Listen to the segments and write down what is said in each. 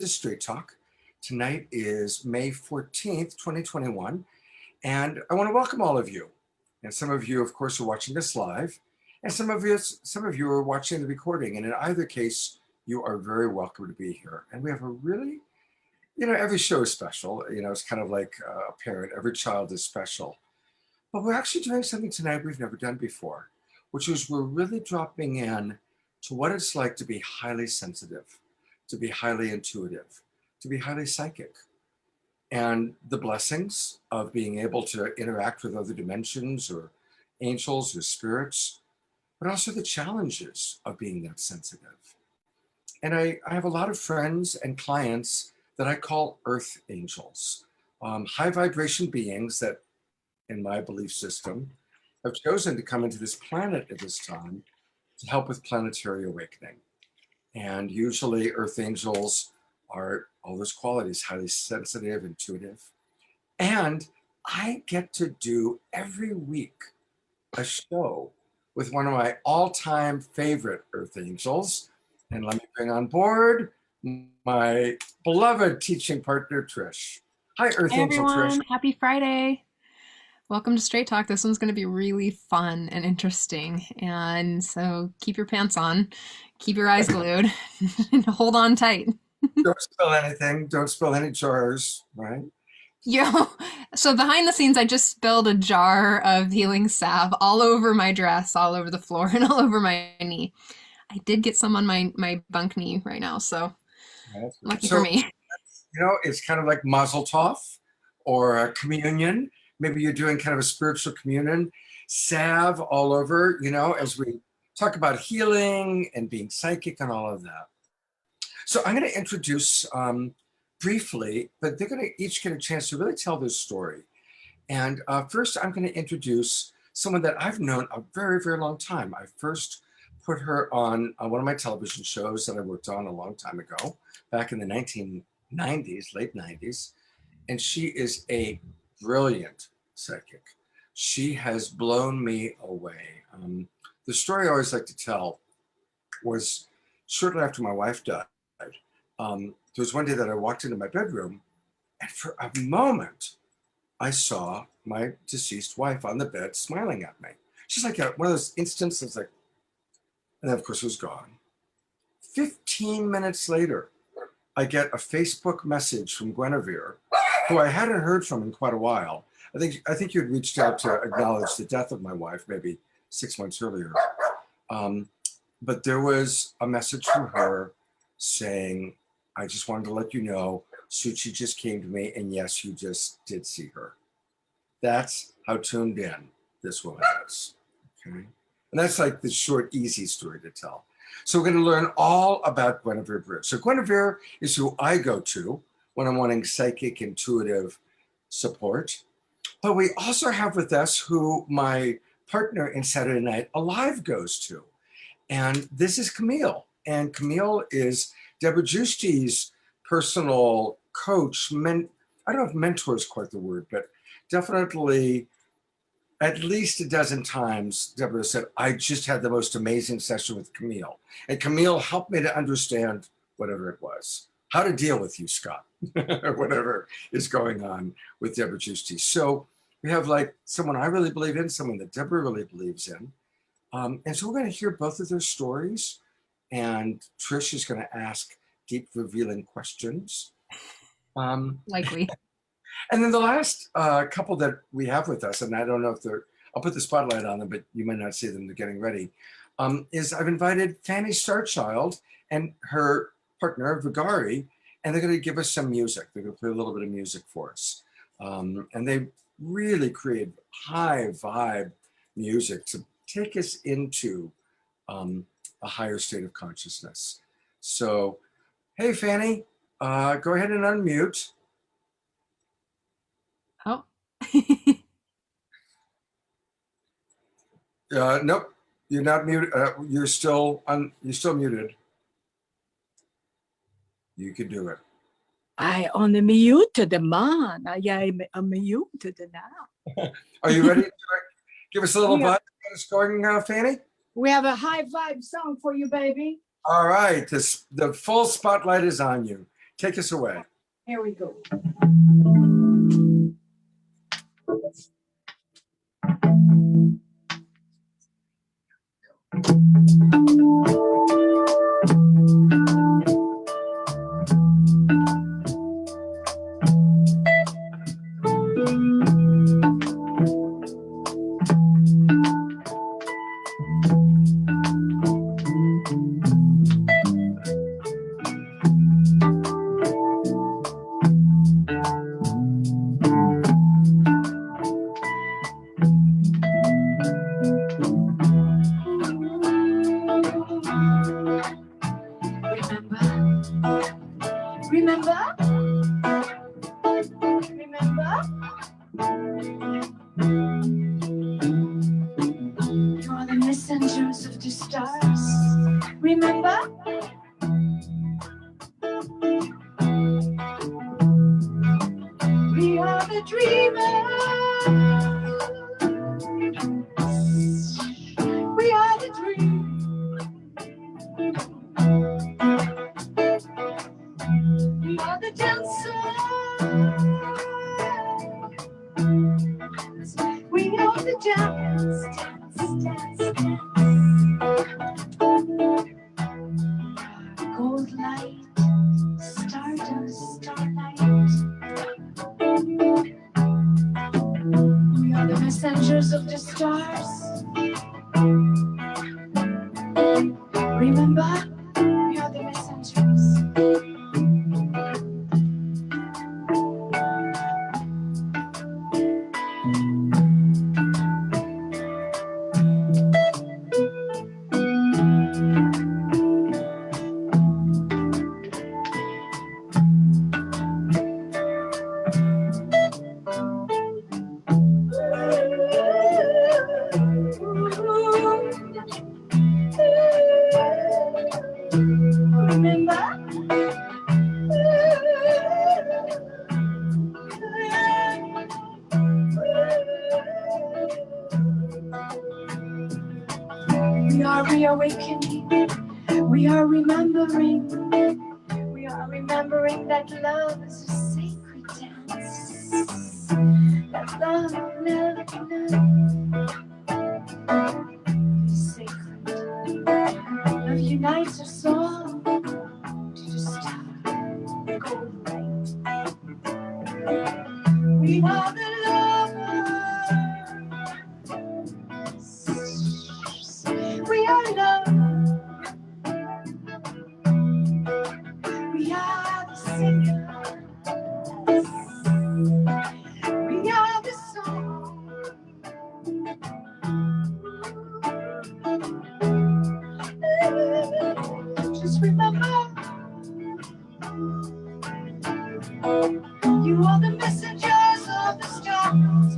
This is Straight Talk. Tonight is May 14th, 2021, and I want to welcome all of you. And some of you, of course, are watching this live, and some of you are watching the recording. And in either case, you are very welcome to be here. And we have a really, every show is special. It's kind of like a parent. Every child is special. But we're actually doing something tonight we've never done before, which is we're really dropping in to what it's like to be highly sensitive, to be highly intuitive, to be highly psychic, and the blessings of being able to interact with other dimensions or angels or spirits, but also the challenges of being that sensitive. And I have a lot of friends and clients that I call earth angels, high vibration beings that, in my belief system, have chosen to come into this planet at this time to help with planetary awakening. And usually earth angels are all those qualities, highly sensitive, intuitive. And I get to do every week a show with one of my all-time favorite earth angels. And let me bring on board my beloved teaching partner, Trish. Hi, Earth Hey Angel Trish. everyone, happy Friday. Welcome to Straight Talk. This one's going to be really fun and interesting. And so keep your pants on, keep your eyes glued, and hold on tight. Don't spill anything. Don't spill any jars, right? Yo, so behind the scenes, I just spilled a jar of healing salve all over my dress, all over the floor, and all over my knee. I did get some on my bunk knee right now, so lucky for So, me. it's kind of like Mazel Tov or a communion. Maybe you're doing kind of a spiritual communion, salve all over, as we talk about healing and being psychic and all of that. So I'm going to introduce briefly, but they're going to each get a chance to really tell their story. And first, I'm going to introduce someone that I've known a very, very long time. I first put her on one of my television shows that I worked on a long time ago, back in the 1990s, late 90s. And she is a brilliant psychic. She has blown me away. The story I always like to tell was shortly after my wife died. There was one day that I walked into my bedroom, and for a moment, I saw my deceased wife on the bed smiling at me. She's like one of those instances, like, and then of course it was gone. 15 minutes later, I get a Facebook message from Guinevere, who I hadn't heard from in quite a while. I think you had reached out to acknowledge the death of my wife maybe 6 months earlier. But there was a message from her saying, I just wanted to let you know, Suchi just came to me, and yes, you just did see her. That's how tuned in this woman is. Okay. And that's like the short, easy story to tell. So we're going to learn all about Guinevere Bridge. So Guinevere is who I go to when I'm wanting psychic, intuitive support. But we also have with us who my partner in Saturday Night Alive goes to. And this is Camille. And Camille is Deborah Giusti's personal coach. I don't know if mentor is quite the word, but definitely at least a dozen times, Deborah said, I just had the most amazing session with Camille. And Camille helped me to understand whatever it was, how to deal with you, Scott, or whatever is going on with Deborah Giusti. So we have like someone I really believe in, someone that Deborah really believes in. And so we're going to hear both of their stories. And Trish is going to ask deep, revealing questions. Likely. And then the last couple that we have with us, and I don't know if I'll put the spotlight on them, but you might not see them, they're getting ready, is I've invited Fanny Starchild and her partner, Vigari, and they're going to give us some music. They're going to play a little bit of music for us. And they really create high vibe music to take us into a higher state of consciousness. So, hey, Fanny, go ahead and unmute. Oh. Nope, you're not muted. You're still muted. You can do it. I unmuted, man. I am unmuted now. Are you ready to give us a little Yeah. vibe? Get us going, Fanny? We have a high vibe song for you, baby. All right, the full spotlight is on you. Take us away. Here we go. Remember? You're the messengers of the stars. Remember? We are the dreamers. We are the dreamers. We are the dancers. We are the dance. Gold light, stardust, starlight. We are the messengers of the stars. Remember, we are the messengers. We are reawakening. We are remembering. We are remembering that love is a sacred dance. That love is sacred. Love unites us all to the star, golden light. We are the lovers. We are love. We are the singers. We are the song. Just remember, you are the messengers of the stars.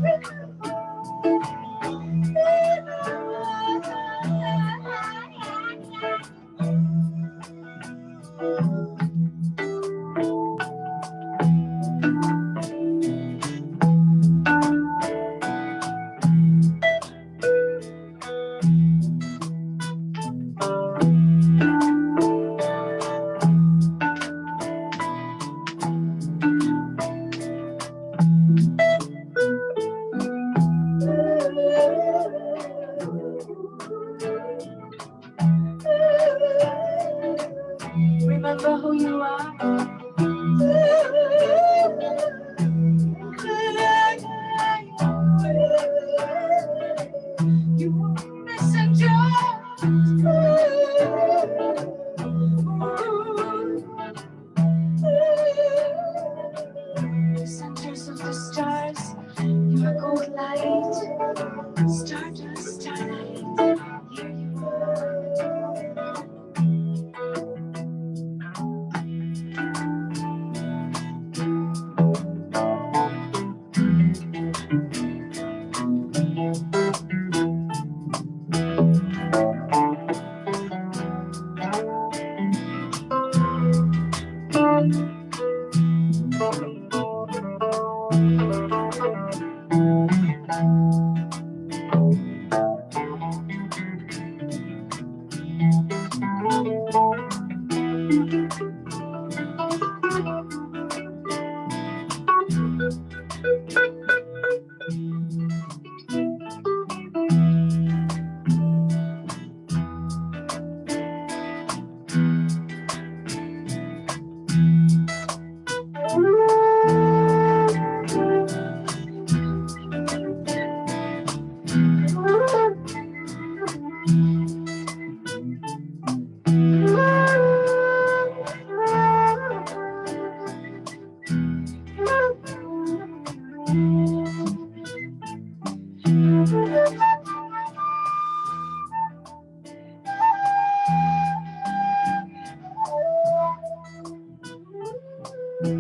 Just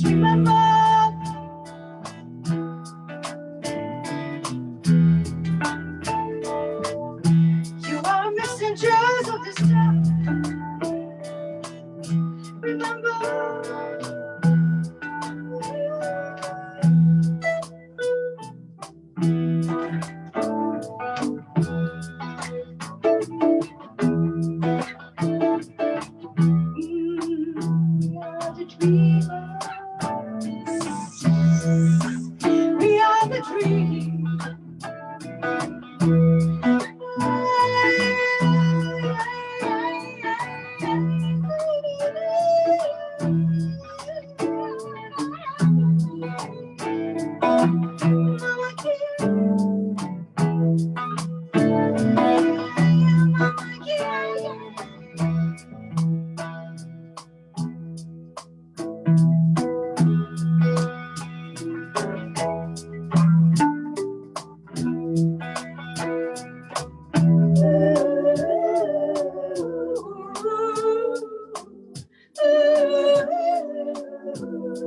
remember, you are messengers of this love. Remember, we are the dreamers. We are the dream.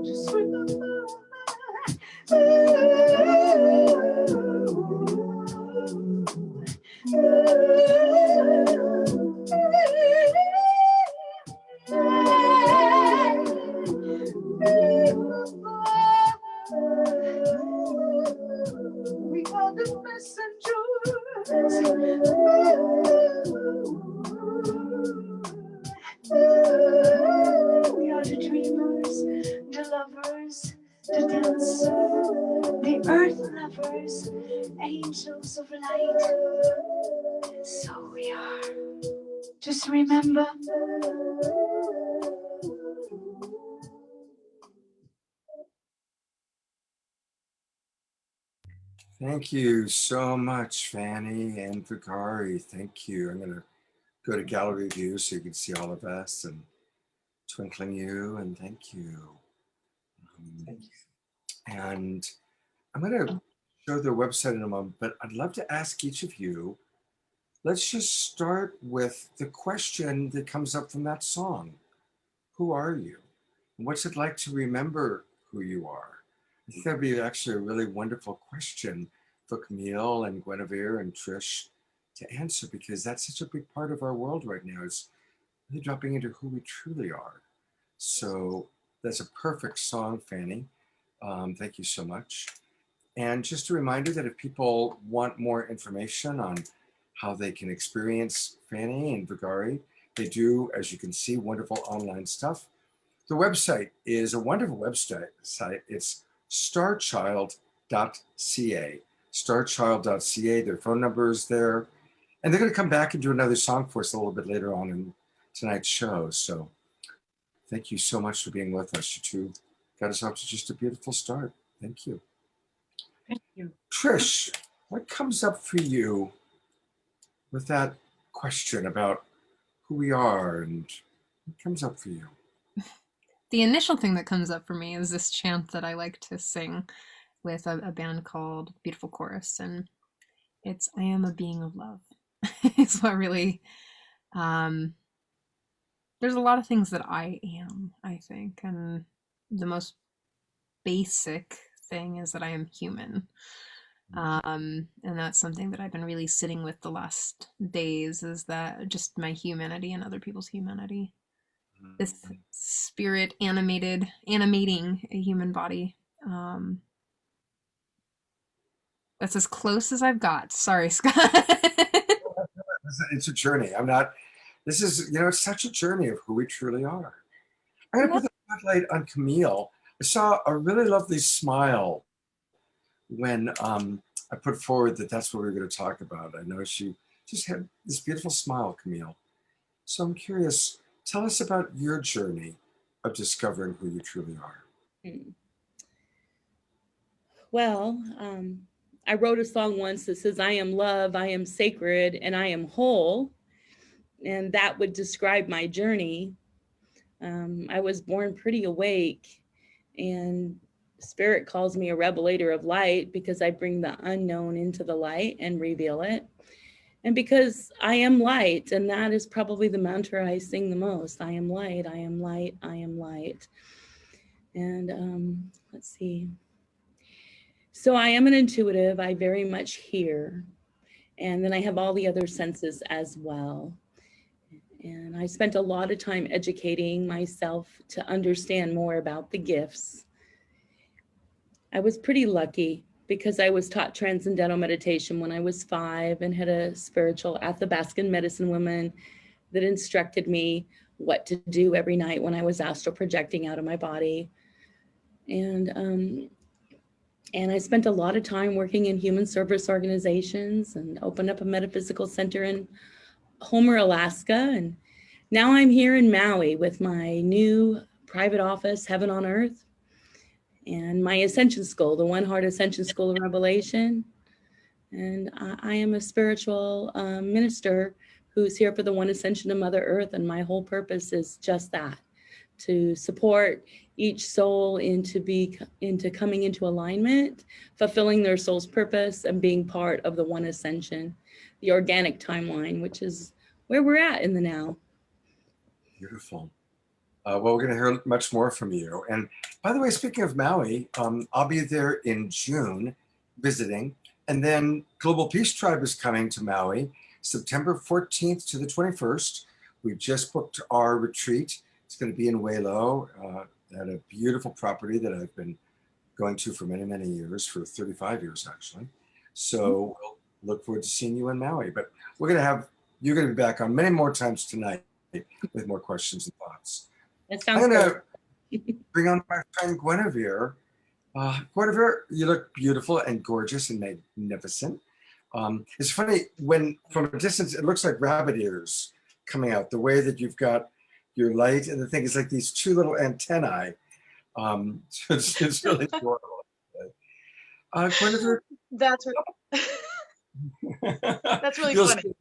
Just remember, we are the messengers. We are the dreamers, the lovers, the dancers, the earth lovers, angels of light. So we are. Just remember. Thank you so much, Fanny and Vicari. Thank you. I'm going to go to gallery view so you can see all of us and Twinkling You, and thank you. Thank you. And I'm going to show their website in a moment, but I'd love to ask each of you, let's just start with the question that comes up from that song. Who are you? What's it like to remember who you are? I think that'd be actually a really wonderful question for Camille and Guinevere and Trish to answer, because that's such a big part of our world right now, is really dropping into who we truly are. So that's a perfect song, Fanny. Thank you so much. And just a reminder that if people want more information on how they can experience Fanny and Vigari, they do, as you can see, wonderful online stuff. The website is a wonderful website. It's starchild.ca. Starchild.ca. Their phone number is there. And they're going to come back and do another song for us a little bit later on in tonight's show. So thank you so much for being with us. You two got us off to just a beautiful start. Thank you. Thank you. Trish, what comes up for you with that question about who we are, and what comes up for you? The initial thing that comes up for me is this chant that I like to sing with a band called Beautiful Chorus, and it's I am a being of love. It's what really there's a lot of things that I am, I think, and the most basic thing is that I am human. And that's something that I've been really sitting with the last days, is that just my humanity and other people's humanity. This spirit animating a human body. That's as close as I've got. Sorry, Scott. It's a journey. This is, it's such a journey of who we truly are. I'm going to put the spotlight on Camille. I saw a really lovely smile when I put forward that that's what we were going to talk about. I know she just had this beautiful smile, Camille. So I'm curious, tell us about your journey of discovering who you truly are. Well, I wrote a song once that says, I am love, I am sacred, and I am whole. And that would describe my journey. I was born pretty awake and Spirit calls me a revelator of light because I bring the unknown into the light and reveal it. And because I am light, and that is probably the mantra I sing the most. I am light, I am light, I am light. And let's see. So I am an intuitive. I very much hear. And then I have all the other senses as well. And I spent a lot of time educating myself to understand more about the gifts. I was pretty lucky because I was taught transcendental meditation when I was 5 and had a spiritual Athabascan medicine woman that instructed me what to do every night when I was astral projecting out of my body. And I spent a lot of time working in human service organizations and opened up a metaphysical center in Homer, Alaska. And now I'm here in Maui with my new private office, Heaven on Earth, and my Ascension School, the One Heart Ascension School of Revelation. And I am a spiritual minister who's here for the One Ascension of Mother Earth. And my whole purpose is just that, to support each soul into coming into alignment, fulfilling their soul's purpose, and being part of the One Ascension, the organic timeline, which is where we're at in the now. Beautiful. Well, we're going to hear much more from you. And by the way, speaking of Maui, I'll be there in June visiting. And then Global Peace Tribe is coming to Maui, September 14th to the 21st. We've just booked our retreat. It's going to be in Walo, at a beautiful property that I've been going to for many, many years, for 35 years, actually. So we'll look forward to seeing you in Maui. But you're going to be back on many more times tonight with more questions and thoughts. That sounds I'm going good. to bring on my friend Guinevere. Guinevere, you look beautiful and gorgeous and magnificent. It's funny, when from a distance, it looks like rabbit ears coming out, the way that you've got your light, and the thing is like these two little antennae. So it's really adorable. Guinevere, That's that's really you'll funny. see,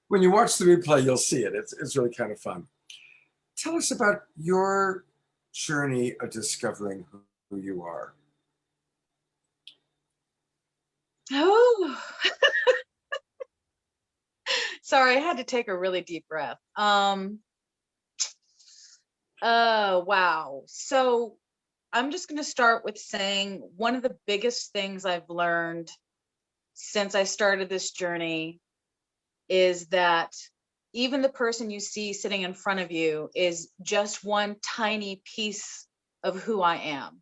when you watch the replay, you'll see it. It's really kind of fun. Tell us about your journey of discovering who you are. Oh, sorry, I had to take a really deep breath. Wow. So I'm just going to start with saying one of the biggest things I've learned since I started this journey is that even the person you see sitting in front of you is just one tiny piece of who I am.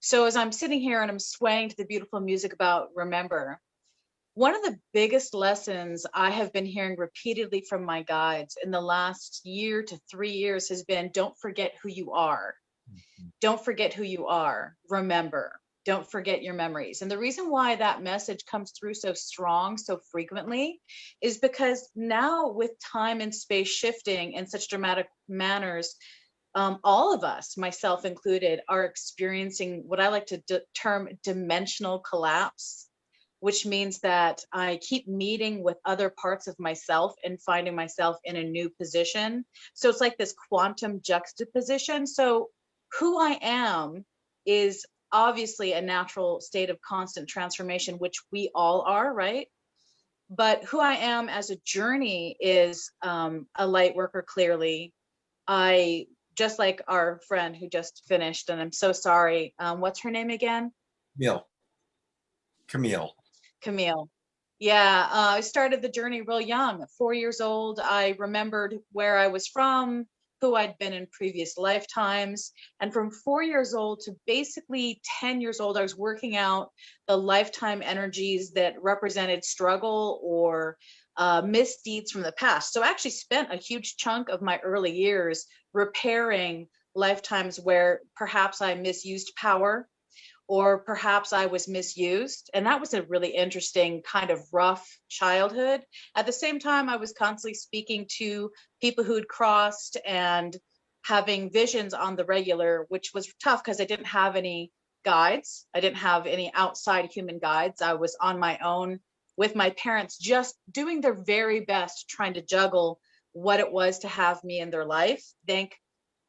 So as I'm sitting here and I'm swaying to the beautiful music about remember, one of the biggest lessons I have been hearing repeatedly from my guides in the last year to 3 years has been, don't forget who you are. Don't forget who you are. Remember, don't forget your memories. And the reason why that message comes through so strong, so frequently, is because now with time and space shifting in such dramatic manners, all of us, myself included, are experiencing what I like to term dimensional collapse, which means that I keep meeting with other parts of myself and finding myself in a new position. So it's like this quantum juxtaposition. So who I am is obviously a natural state of constant transformation, which we all are, right? But who I am as a journey is a light worker, clearly. I, just like our friend who just finished, and I'm so sorry, what's her name again? Camille. Yeah, I started the journey real young, 4 years old. I remembered where I was from, who I'd been in previous lifetimes. And from 4 years old to basically 10 years old, I was working out the lifetime energies that represented struggle or misdeeds from the past. So I actually spent a huge chunk of my early years repairing lifetimes where perhaps I misused power, or perhaps I was misused. And that was a really interesting kind of rough childhood. At the same time, I was constantly speaking to people who'd crossed and having visions on the regular, which was tough because I didn't have any guides. I didn't have any outside human guides. I was on my own with my parents, just doing their very best, trying to juggle what it was to have me in their life. Thank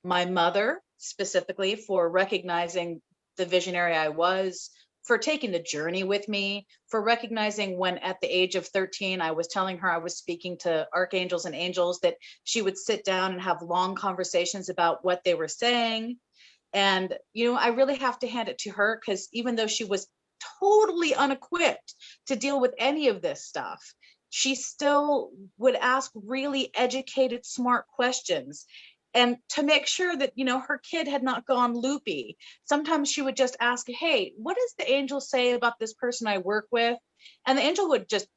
my mother specifically for recognizing the visionary I was, for taking the journey with me, for recognizing when at the age of 13, I was telling her I was speaking to archangels and angels, that she would sit down and have long conversations about what they were saying. And, I really have to hand it to her, because even though she was totally unequipped to deal with any of this stuff, she still would ask really educated, smart questions. And to make sure that, her kid had not gone loopy, sometimes she would just ask, hey, what does the angel say about this person I work with? And the angel would just,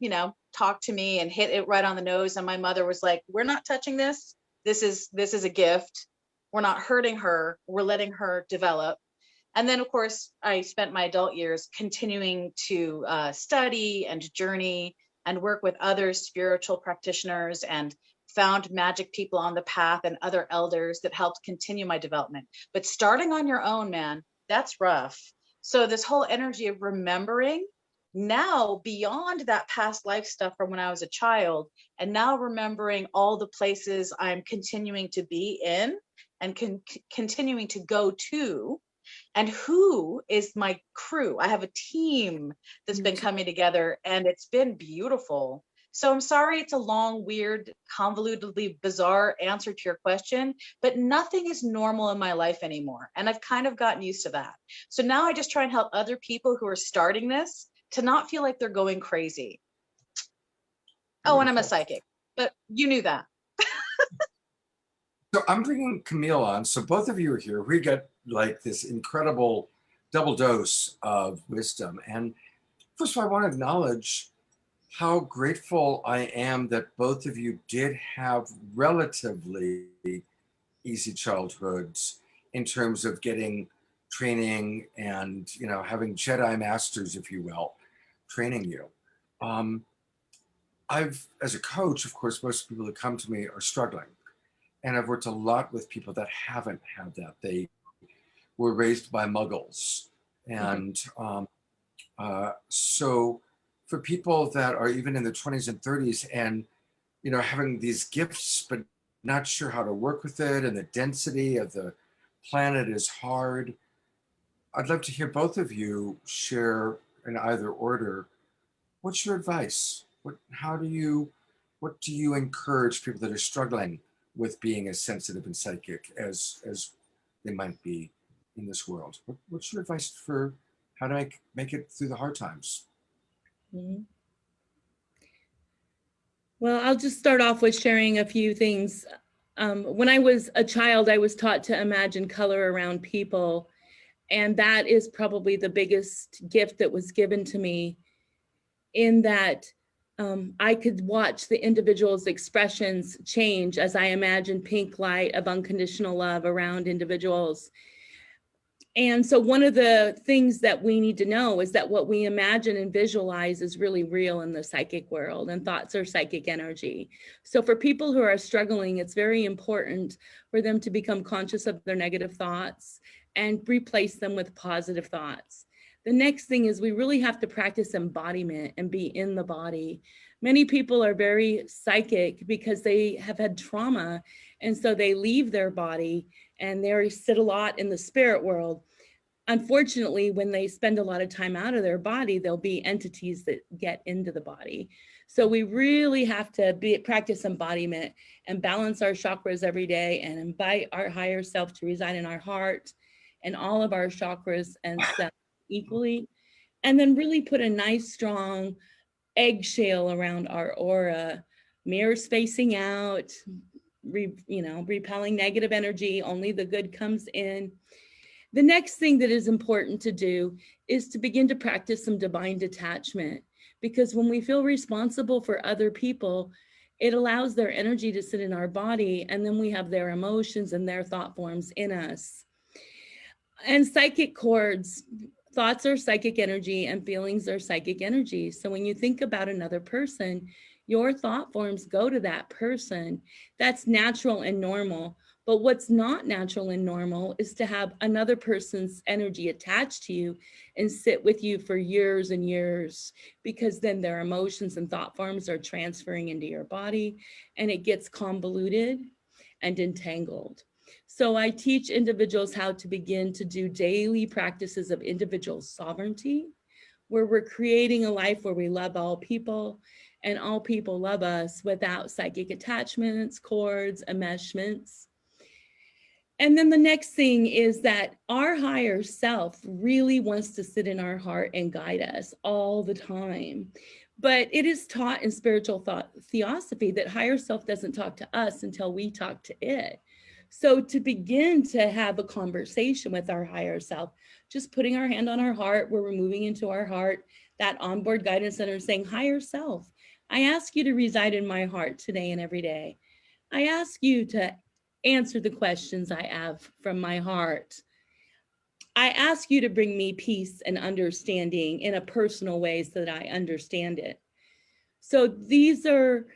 talk to me and hit it right on the nose. And my mother was like, we're not touching this. This is a gift. We're not hurting her. We're letting her develop. And then, of course, I spent my adult years continuing to study and journey and work with other spiritual practitioners, and found magic people on the path and other elders that helped continue my development. But starting on your own, man, that's rough. So this whole energy of remembering now, beyond that past life stuff from when I was a child, and now remembering all the places I'm continuing to be in and continuing to go to, and who is my crew. I have a team that's been coming together, and it's been beautiful. So I'm sorry it's a long, weird, convolutedly bizarre answer to your question, but nothing is normal in my life anymore. And I've kind of gotten used to that. So now I just try and help other people who are starting this to not feel like they're going crazy. Oh, and I'm a psychic, but you knew that. So I'm bringing Camille on. So both of you are here. We got like this incredible double dose of wisdom. And first of all, I want to acknowledge how grateful I am that both of you did have relatively easy childhoods in terms of getting training and, having Jedi masters, if you will, training you. As a coach, of course, most people that come to me are struggling. And I've worked a lot with people that haven't had that. They were raised by muggles. And so for people that are even in their 20s and 30s and, having these gifts, but not sure how to work with it, and the density of the planet is hard, I'd love to hear both of you share in either order. What's your advice? What do you encourage people that are struggling with being as sensitive and psychic as they might be in this world? What's your advice for how to make it through the hard times? Mm-hmm. Well, I'll just start off with sharing a few things. When I was a child, I was taught to imagine color around people. And that is probably the biggest gift that was given to me, in that I could watch the individual's expressions change as I imagined pink light of unconditional love around individuals. And so one of the things that we need to know is that what we imagine and visualize is really real in the psychic world, and thoughts are psychic energy. So for people who are struggling, it's very important for them to become conscious of their negative thoughts and replace them with positive thoughts. The next thing is we really have to practice embodiment and be in the body. Many people are very psychic because they have had trauma, and so they leave their body and they sit a lot in the spirit world. Unfortunately, when they spend a lot of time out of their body, there'll be entities that get into the body. So we really have to practice embodiment and balance our chakras every day, and invite our higher self to reside in our heart and all of our chakras and cells equally. And then really put a nice, strong eggshell around our aura, mirrors facing out, repelling negative energy. Only the good comes in. The next thing that is important to do is to begin to practice some divine detachment, because when we feel responsible for other people, it allows their energy to sit in our body, and then we have their emotions and their thought forms in us. And psychic cords, thoughts are psychic energy and feelings are psychic energy. So when you think about another person, your thought forms go to that person. That's natural and normal. But what's not natural and normal is to have another person's energy attached to you and sit with you for years and years, because then their emotions and thought forms are transferring into your body, and it gets convoluted and entangled. So I teach individuals how to begin to do daily practices of individual sovereignty, where we're creating a life where we love all people and all people love us without psychic attachments, cords, enmeshments. And then the next thing is that our higher self really wants to sit in our heart and guide us all the time. But it is taught in spiritual theosophy that higher self doesn't talk to us until we talk to it. So to begin to have a conversation with our higher self, just putting our hand on our heart, where we're moving into our heart, that onboard guidance center, saying, higher self, I ask you to reside in my heart today and every day. I ask you to answer the questions I have from my heart. I ask you to bring me peace and understanding in a personal way so that I understand it. So these are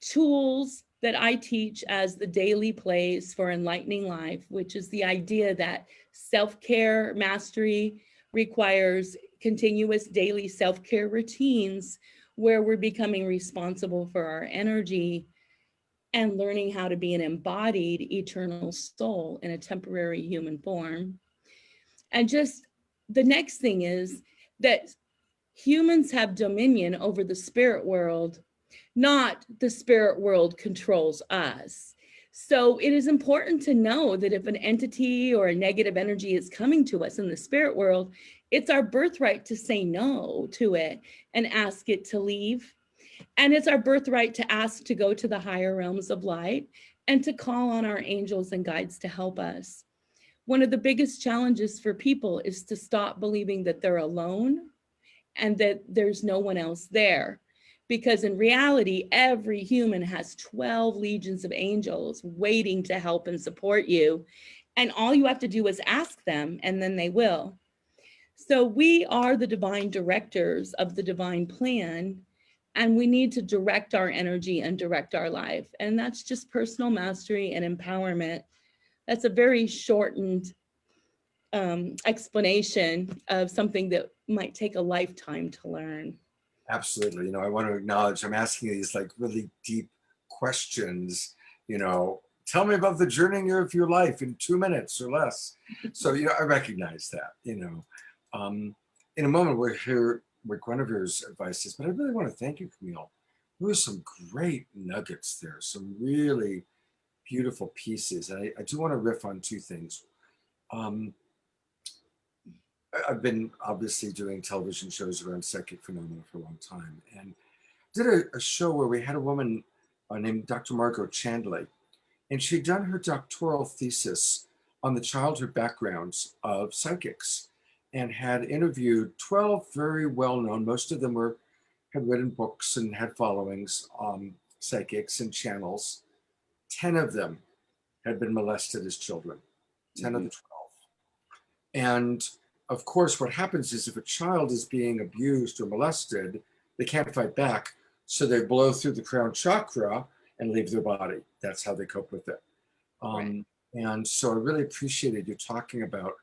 tools that I teach as the daily plays for enlightening life, which is the idea that self-care mastery requires continuous daily self-care routines where we're becoming responsible for our energy and learning how to be an embodied eternal soul in a temporary human form. And just the next thing is that humans have dominion over the spirit world, not the spirit world controls us. So it is important to know that if an entity or a negative energy is coming to us in the spirit world, it's our birthright to say no to it and ask it to leave. And it's our birthright to ask to go to the higher realms of light and to call on our angels and guides to help us. One of the biggest challenges for people is to stop believing that they're alone and that there's no one else there. Because in reality, every human has 12 legions of angels waiting to help and support you. And all you have to do is ask them, and then they will. So we are the divine directors of the divine plan, and we need to direct our energy and direct our life. And that's just personal mastery and empowerment. That's a very shortened explanation of something that might take a lifetime to learn. Absolutely. I want to acknowledge I'm asking these like really deep questions, tell me about the journey of your life in 2 minutes or less. So, I recognize that, in a moment we'll hear what Guinevere's advice is, but I really want to thank you, Camille. There were some great nuggets there, some really beautiful pieces. And I do want to riff on two things. I've been obviously doing television shows around psychic phenomena for a long time, and did a show where we had a woman named Dr. Margot Chandley, and she'd done her doctoral thesis on the childhood backgrounds of psychics and had interviewed 12 very well-known, most of them had written books and had followings, psychics and channels. 10 of them had been molested as children, 10 of the 12. And of course, what happens is if a child is being abused or molested, they can't fight back. So they blow through the crown chakra and leave their body. That's how they cope with it. Right. And so I really appreciated you talking about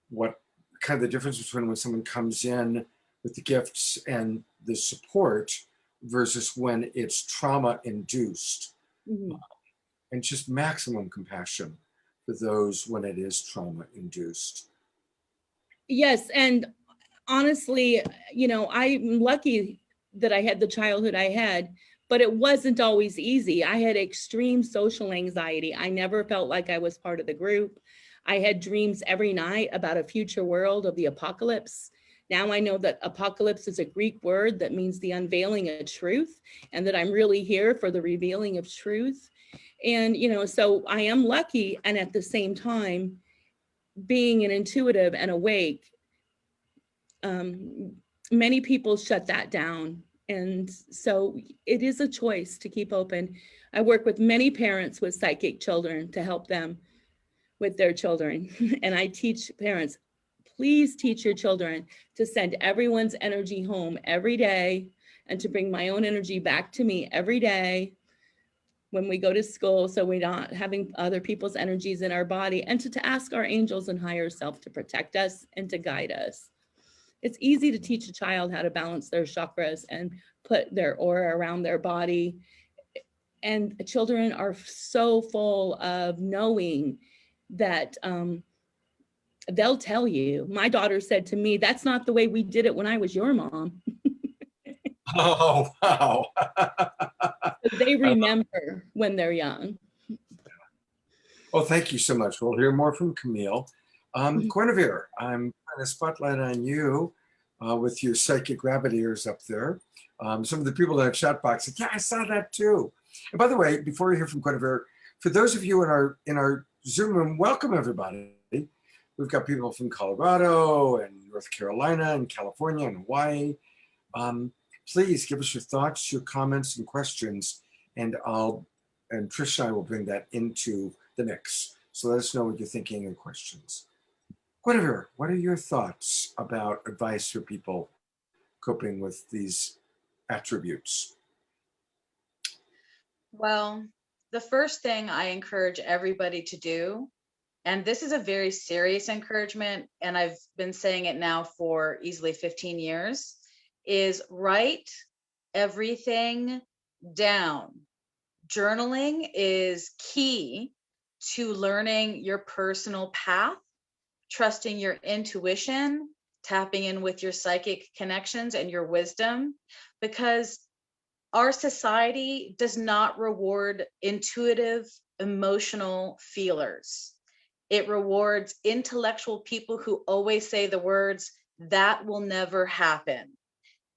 what kind of the difference between when someone comes in with the gifts and the support versus when it's trauma induced. Mm-hmm. And just maximum compassion for those when it is trauma induced. Yes. And honestly, I'm lucky that I had the childhood I had, but it wasn't always easy. I had extreme social anxiety. I never felt like I was part of the group. I had dreams every night about a future world of the apocalypse. Now I know that apocalypse is a Greek word that means the unveiling of truth, and that I'm really here for the revealing of truth. And, so I am lucky. And at the same time, being an intuitive and awake, many people shut that down. And so it is a choice to keep open. I work with many parents with psychic children to help them with their children. And I teach parents, please teach your children to send everyone's energy home every day and to bring my own energy back to me every day when we go to school, so we're not having other people's energies in our body, and to ask our angels and higher self to protect us and to guide us. It's easy to teach a child how to balance their chakras and put their aura around their body And children are so full of knowing that they'll tell you. My daughter said to me, "That's not the way we did it when I was your mom." Oh, wow. They remember when they're young. Well, thank you so much. We'll hear more from Camille. Guinevere, I'm putting a spotlight on you with your psychic rabbit ears up there. Some of the people in our chat box said, yeah, I saw that too. And by the way, before we hear from Guinevere, for those of you in our Zoom room, welcome everybody. We've got people from Colorado and North Carolina and California and Hawaii. Please give us your thoughts, your comments, and questions, and Trish and I will bring that into the mix. So let us know what you're thinking and questions. Guinevere, what are your thoughts about advice for people coping with these attributes? Well, the first thing I encourage everybody to do, and this is a very serious encouragement, and I've been saying it now for easily 15 years, is write everything down. Journaling is key to learning your personal path, trusting your intuition, tapping in with your psychic connections and your wisdom, because our society does not reward intuitive, emotional feelers. It rewards intellectual people who always say the words, "That will never happen.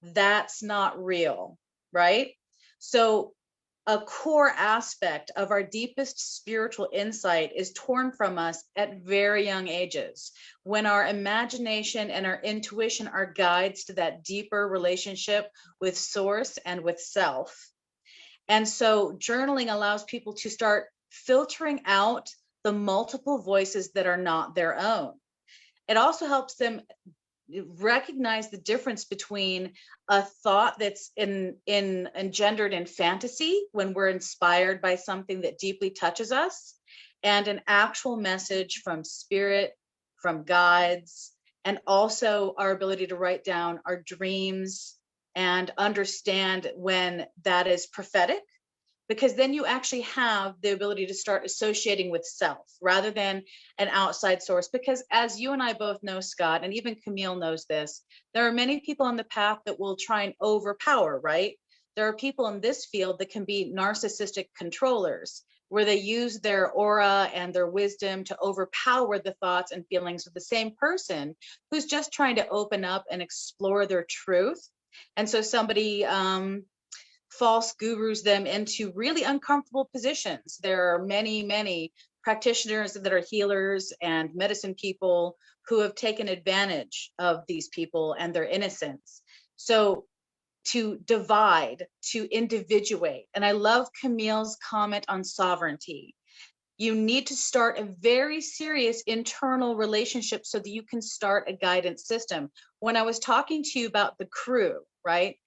That's not real," right? So a core aspect of our deepest spiritual insight is torn from us at very young ages, when our imagination and our intuition are guides to that deeper relationship with source and with self. And so journaling allows people to start filtering out the multiple voices that are not their own. It also helps them recognize the difference between a thought that's engendered in fantasy when we're inspired by something that deeply touches us, and an actual message from spirit, from guides, and also our ability to write down our dreams and understand when that is prophetic, because then you actually have the ability to start associating with self rather than an outside source. Because as you and I both know, Scott, and even Camille knows this, there are many people on the path that will try and overpower, right? There are people in this field that can be narcissistic controllers, where they use their aura and their wisdom to overpower the thoughts and feelings of the same person who's just trying to open up and explore their truth. And so somebody false gurus them into really uncomfortable positions. There are many, many practitioners that are healers and medicine people who have taken advantage of these people and their innocence. So to divide, to individuate, and I love Camille's comment on sovereignty. You need to start a very serious internal relationship so that you can start a guidance system. When I was talking to you about the crew, right?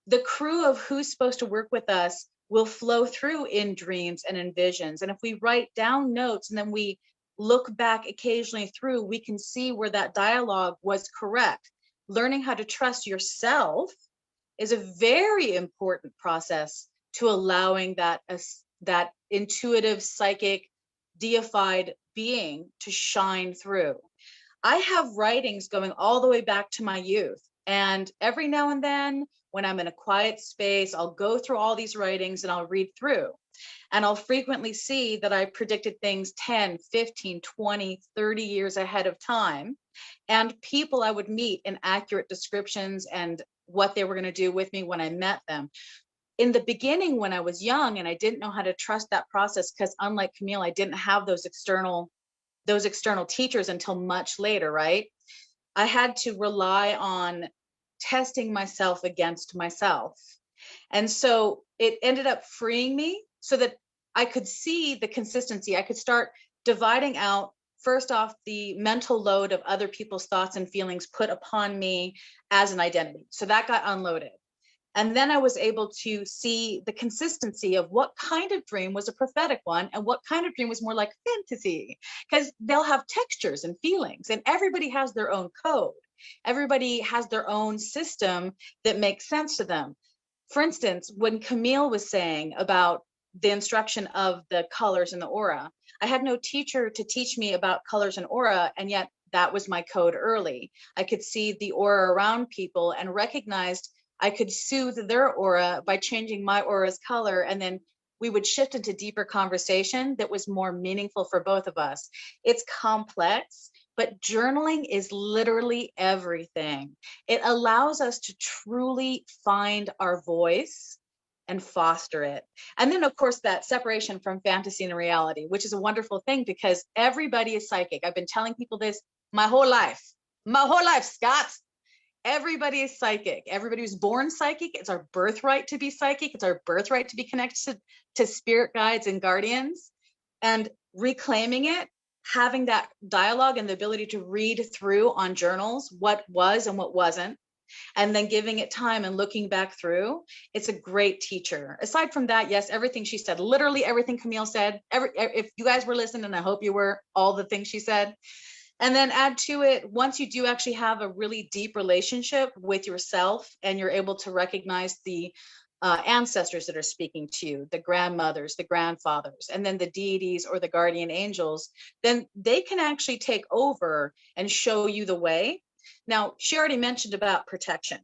The crew of who's supposed to work with us will flow through in dreams and in visions. And if we write down notes and then we look back occasionally through, we can see where that dialogue was correct. Learning how to trust yourself is a very important process to allowing that intuitive, psychic, deified being to shine through. I have writings going all the way back to my youth. And every now and then, when I'm in a quiet space, I'll go through all these writings and I'll read through. And I'll frequently see that I predicted things 10, 15, 20, 30 years ahead of time. And people I would meet in accurate descriptions and what they were going to do with me when I met them. In the beginning, when I was young and I didn't know how to trust that process, because unlike Camille, I didn't have those external teachers until much later, right? I had to rely on testing myself against myself. And so it ended up freeing me so that I could see the consistency. I could start dividing out, first off, the mental load of other people's thoughts and feelings put upon me as an identity. So that got unloaded. And then I was able to see the consistency of what kind of dream was a prophetic one and what kind of dream was more like fantasy, because they'll have textures and feelings, and everybody has their own code. Everybody has their own system that makes sense to them. For instance, when Camille was saying about the instruction of the colors in the aura. I had no teacher to teach me about colors and aura, and yet that was my code early. I could see the aura around people and recognized I could soothe their aura by changing my aura's color, and then we would shift into deeper conversation that was more meaningful for both of us. It's complex, but journaling is literally everything. It allows us to truly find our voice and foster it. And then, of course, that separation from fantasy and reality, which is a wonderful thing because everybody is psychic. I've been telling people this my whole life, Scott. Everybody is psychic. Everybody was born psychic. It's our birthright to be psychic. It's our birthright to be connected to spirit guides and guardians. And reclaiming it, having that dialogue and the ability to read through on journals what was and what wasn't, and then giving it time and looking back through, it's a great teacher. Aside from that, yes, everything she said, literally everything Camille said, if you guys were listening, and I hope you were, all the things she said. And then add to it, once you do actually have a really deep relationship with yourself and you're able to recognize the ancestors that are speaking to you, the grandmothers, the grandfathers, and then the deities or the guardian angels, then they can actually take over and show you the way. Now, she already mentioned about protection.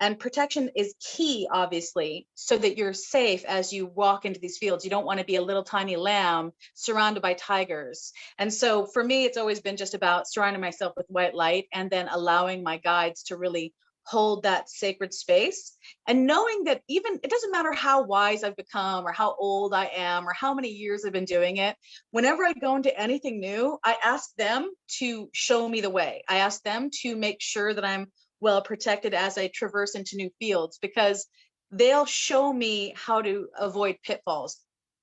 And protection is key, obviously, so that you're safe as you walk into these fields. You don't want to be a little tiny lamb surrounded by tigers. And so for me, it's always been just about surrounding myself with white light and then allowing my guides to really hold that sacred space. And knowing that even, it doesn't matter how wise I've become or how old I am or how many years I've been doing it, whenever I go into anything new, I ask them to show me the way. I ask them to make sure that I'm well protected as I traverse into new fields, because they'll show me how to avoid pitfalls.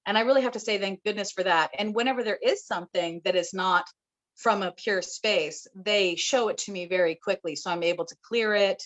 And I really have to say thank goodness for that. And whenever there is something that is not from a pure space, they show it to me very quickly, so I'm able to clear it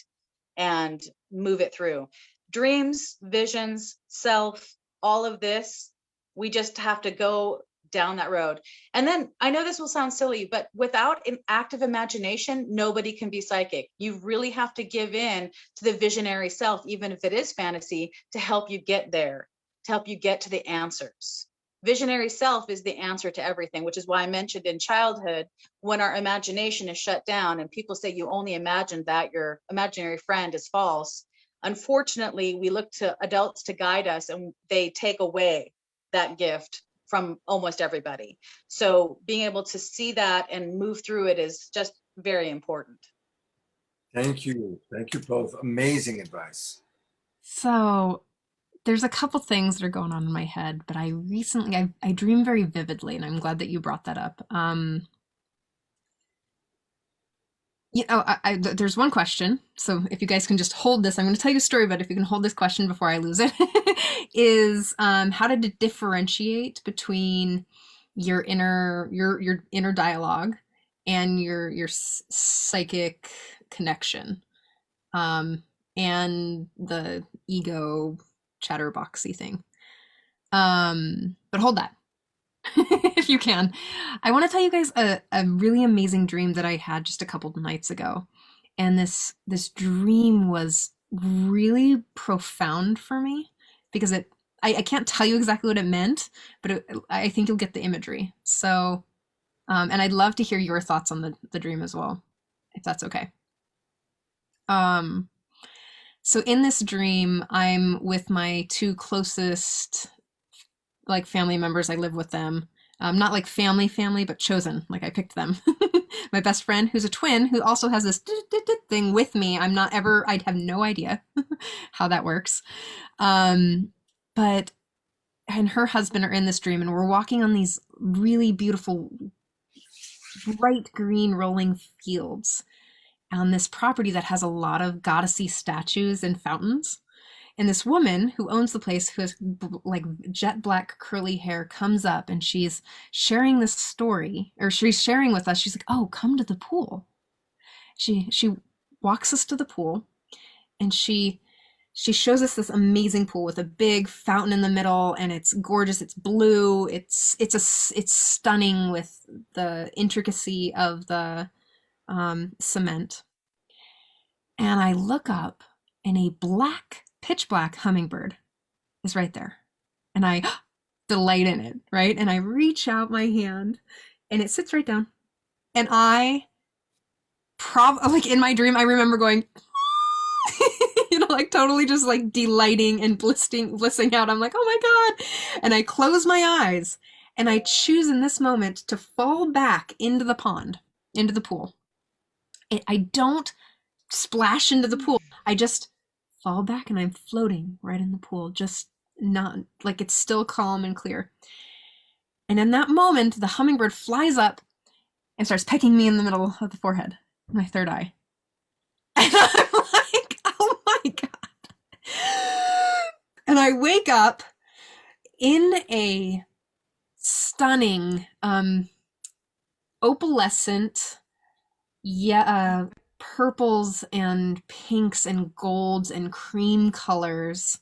and move it through. Dreams, visions, self, all of this, we just have to go down that road. And then I know this will sound silly, but without an active imagination, nobody can be psychic. You really have to give in to the visionary self, even if it is fantasy, to help you get there, to help you get to the answers. Visionary self is the answer to everything, which is why I mentioned in childhood, when our imagination is shut down and people say you only imagined that your imaginary friend is false. Unfortunately, we look to adults to guide us and they take away that gift from almost everybody. So being able to see that and move through it is just very important. Thank you. Thank you both. Amazing advice. So there's a couple things that are going on in my head, but I dream very vividly, and I'm glad that you brought that up. There's one question. So if you guys can just hold this, I'm going to tell you a story, but if you can hold this question before I lose it, is how to differentiate between your inner dialogue and your psychic connection, and the ego chatterboxy thing. But hold that. If you can. I want to tell you guys a really amazing dream that I had just a couple of nights ago. And this dream was really profound for me because I can't tell you exactly what it meant, but I think you'll get the imagery. So, and I'd love to hear your thoughts on the dream as well, if that's okay. So in this dream, I'm with my two closest like family members. I live with them. Not like family, but chosen. Like I picked them. My best friend, who's a twin, who also has this thing with me. I'd have no idea how that works. But and her husband are in this dream, and we're walking on these really beautiful, bright green rolling fields on this property that has a lot of goddessy statues and fountains. And this woman who owns the place, who has like jet black curly hair, comes up and she's sharing this story, or she's sharing with us. She's like, "Oh, come to the pool." She walks us to the pool, and she shows us this amazing pool with a big fountain in the middle, and it's gorgeous. It's blue. It's stunning with the intricacy of the cement. And I look up, and a pitch black hummingbird is right there. And I delight in it, right? And I reach out my hand and it sits right down. And I like in my dream, I remember going, like totally just like delighting and blissing out. I'm like, oh my God. And I close my eyes and I choose in this moment to fall back into the pond, into the pool. I don't splash into the pool. I just fall back and I'm floating right in the pool, just not like it's still calm and clear. And in that moment, the hummingbird flies up and starts pecking me in the middle of the forehead, my third eye. And I'm like, oh my God. And I wake up in a stunning, opalescent, purples and pinks and golds and cream colors,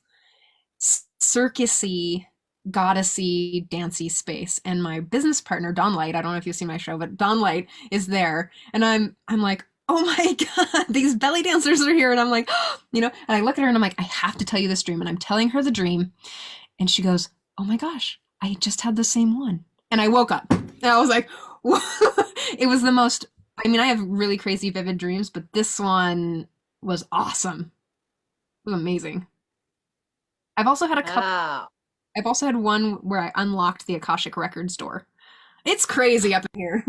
circusy, goddessy, dancey space. And my business partner, Dawn Light, I don't know if you've seen my show, but Dawn Light is there. And I'm like, oh my God, these belly dancers are here. And I'm like, and I look at her and I'm like, I have to tell you this dream. And I'm telling her the dream. And she goes, oh my gosh, I just had the same one. And I woke up and I was like, it was the most, I have really crazy vivid dreams, but this one was awesome. It was amazing. I've also had a couple. Wow. I've also had one where I unlocked the Akashic Records door. It's crazy up in here.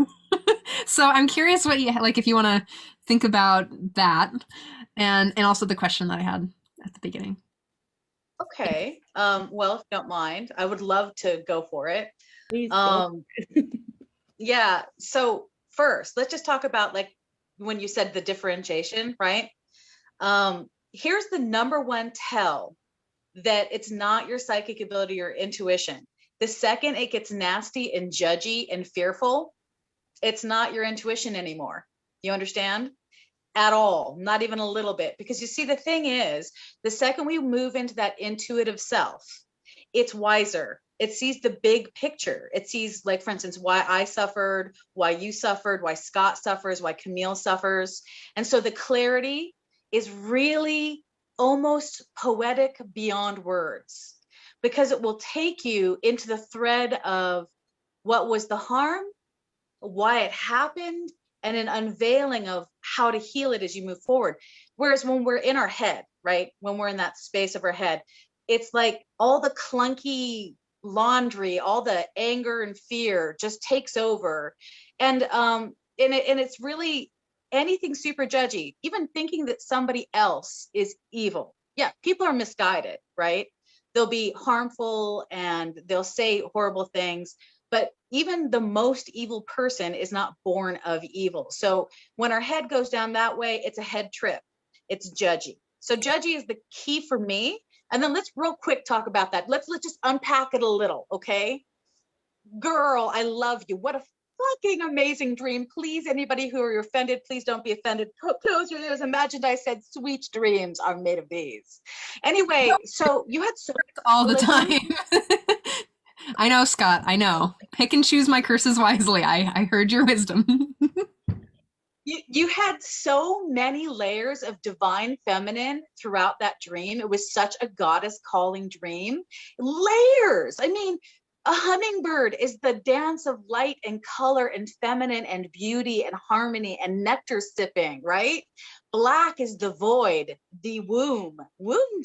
So I'm curious what you like, if you want to think about that, and also the question that I had at the beginning. Okay. Well, if you don't mind, I would love to go for it. Please go. Yeah. So first, let's just talk about like when you said the differentiation, right? Here's the number one tell that it's not your psychic ability or intuition. The second it gets nasty and judgy and fearful, it's not your intuition anymore. You understand? At all, not even a little bit. Because you see, the thing is, the second we move into that intuitive self, it's wiser. It sees the big picture. It sees, like, for instance, why I suffered, why you suffered, why Scott suffers, why Camille suffers. And so the clarity is really almost poetic beyond words, because it will take you into the thread of what was the harm, why it happened, and an unveiling of how to heal it as you move forward. Whereas when we're in our head, right, when we're in that space of our head, it's like all the clunky laundry, all the anger and fear just takes over. And it's really anything super judgy, even thinking that somebody else is evil. Yeah, people are misguided, right? They'll be harmful and they'll say horrible things, but even the most evil person is not born of evil. So when our head goes down that way, it's a head trip. It's judgy. So judgy is the key for me. And then let's real quick talk about that. Let's just unpack it a little, okay? Girl, I love you. What a fucking amazing dream. Please, anybody who are offended, please don't be offended. Close your ears. Imagine I said sweet dreams are made of these. Anyway, so you had so all the time. I know, Scott. I know. Pick and choose my curses wisely. I heard your wisdom. You had so many layers of divine feminine throughout that dream. It was such a goddess calling dream. Layers. I mean, a hummingbird is the dance of light and color and feminine and beauty and harmony and nectar sipping, right? Black is the void, the womb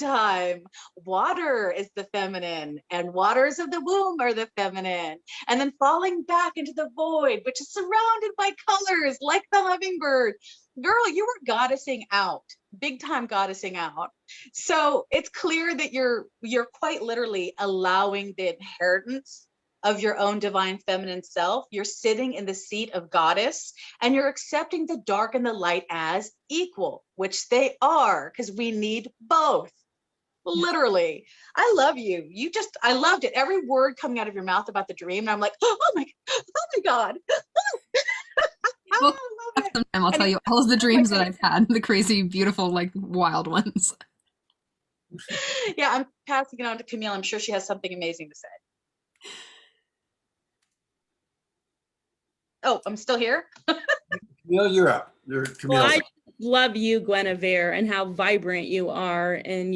time. Water is the feminine, and waters of the womb are the feminine. And then falling back into the void, which is surrounded by colors like the hummingbird. Girl, you were goddessing out, big time goddessing out. So it's clear that you're quite literally allowing the inheritance of your own divine feminine self. You're sitting in the seat of goddess and you're accepting the dark and the light as equal, which they are, because we need both. Literally. I love you. I loved it. Every word coming out of your mouth about the dream. And I'm like, oh my God. Well, sometime I'll tell you all of the dreams that I've had, the crazy, beautiful, like wild ones. Yeah, I'm passing it on to Camille. I'm sure she has something amazing to say. Oh, I'm still here. Camille, you're up. Well, I love you, Guinevere, and how vibrant you are, and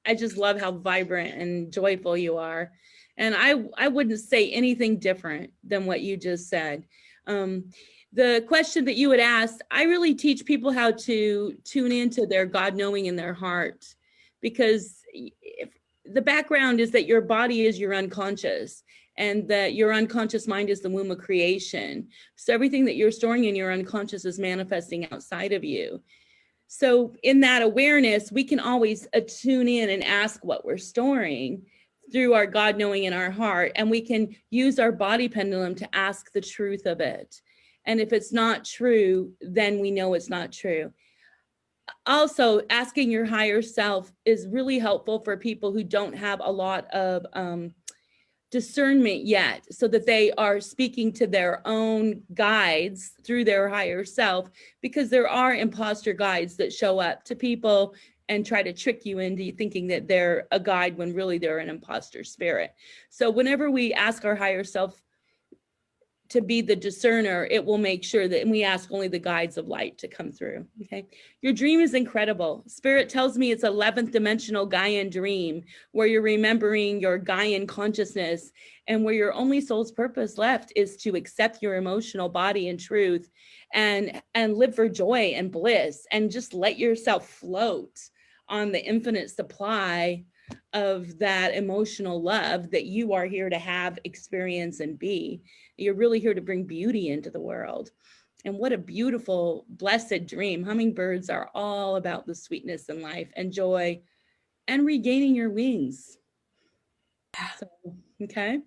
I just love how vibrant and joyful you are. And I wouldn't say anything different than what you just said. The question that you had asked, I really teach people how to tune into their God knowing in their heart, because if the background is that your body is your unconscious, and that your unconscious mind is the womb of creation. So everything that you're storing in your unconscious is manifesting outside of you. So in that awareness, we can always tune in and ask what we're storing through our God knowing in our heart. And we can use our body pendulum to ask the truth of it. And if it's not true, then we know it's not true. Also, asking your higher self is really helpful for people who don't have a lot of discernment yet, so that they are speaking to their own guides through their higher self, because there are imposter guides that show up to people and try to trick you into thinking that they're a guide when really they're an imposter spirit. So whenever we ask our higher self to be the discerner, it will make sure that, and we ask only the guides of light to come through. Okay. Your dream is incredible. Spirit tells me it's 11th dimensional Gaian dream, where you're remembering your Gaian consciousness, and where your only soul's purpose left is to accept your emotional body and truth, and live for joy and bliss, and just let yourself float on the infinite supply of that emotional love that you are here to have, experience, and be. You're really here to bring beauty into the world. And what a beautiful, blessed dream. Hummingbirds are all about the sweetness in life and joy and regaining your wings. So, okay.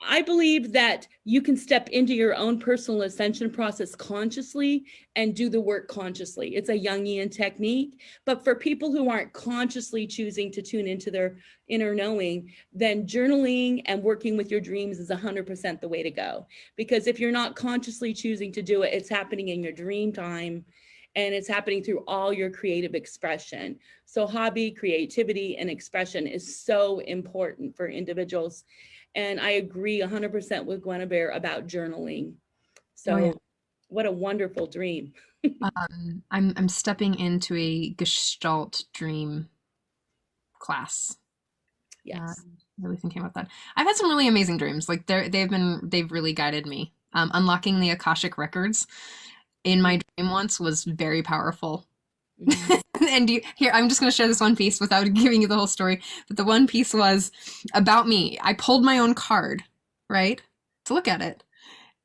I believe that you can step into your own personal ascension process consciously and do the work consciously. It's a Jungian technique, but for people who aren't consciously choosing to tune into their inner knowing, then journaling and working with your dreams is 100% the way to go. Because if you're not consciously choosing to do it, it's happening in your dream time, and it's happening through all your creative expression. So hobby, creativity, and expression is so important for individuals. And I agree 100% with Guinevere about journaling. So yeah. What a wonderful dream. I'm stepping into a Gestalt dream class. Yes. Really thinking about that. I've had some really amazing dreams. Like they've really guided me. Unlocking the Akashic records in my dream once was very powerful. And here, I'm just going to share this one piece without giving you the whole story. But the one piece was about me. I pulled my own card, right, to look at it,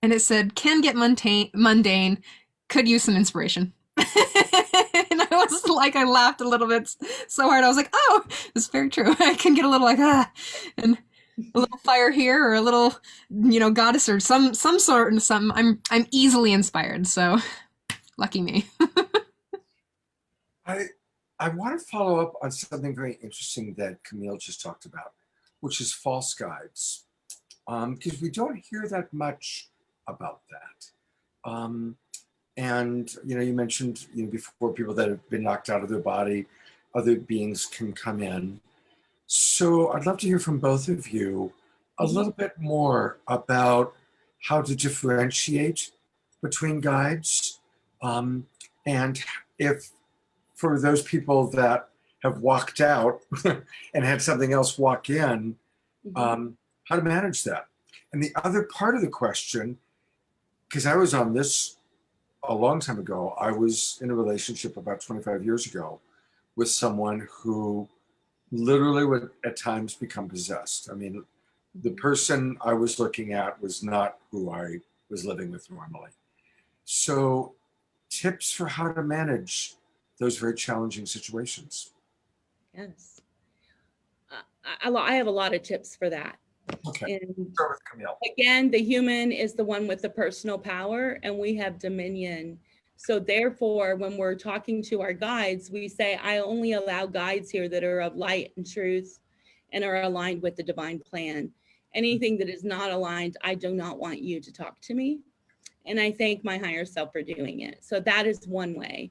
and it said, "Can get mundane, could use some inspiration." And I was like, I laughed a little bit so hard. I was like, "Oh, it's very true. I can get a little like and a little fire here, or a little, goddess, or some sort, and some. I'm easily inspired. So lucky me." I want to follow up on something very interesting that Camille just talked about, which is false guides, because we don't hear that much about that. And you mentioned before, people that have been knocked out of their body, other beings can come in. So I'd love to hear from both of you a little bit more about how to differentiate between guides, and if, for those people that have walked out and had something else walk in, how to manage that. And the other part of the question, because I was on this a long time ago, I was in a relationship about 25 years ago with someone who literally would at times become possessed. I mean, the person I was looking at was not who I was living with normally. So tips for how to manage those very challenging situations. Yes. I have a lot of tips for that. Okay. And start with Camille. again, the human is the one with the personal power, and we have dominion. So therefore, when we're talking to our guides, we say, I only allow guides here that are of light and truth and are aligned with the divine plan. Anything that is not aligned, I do not want you to talk to me. And I thank my higher self for doing it. So that is one way.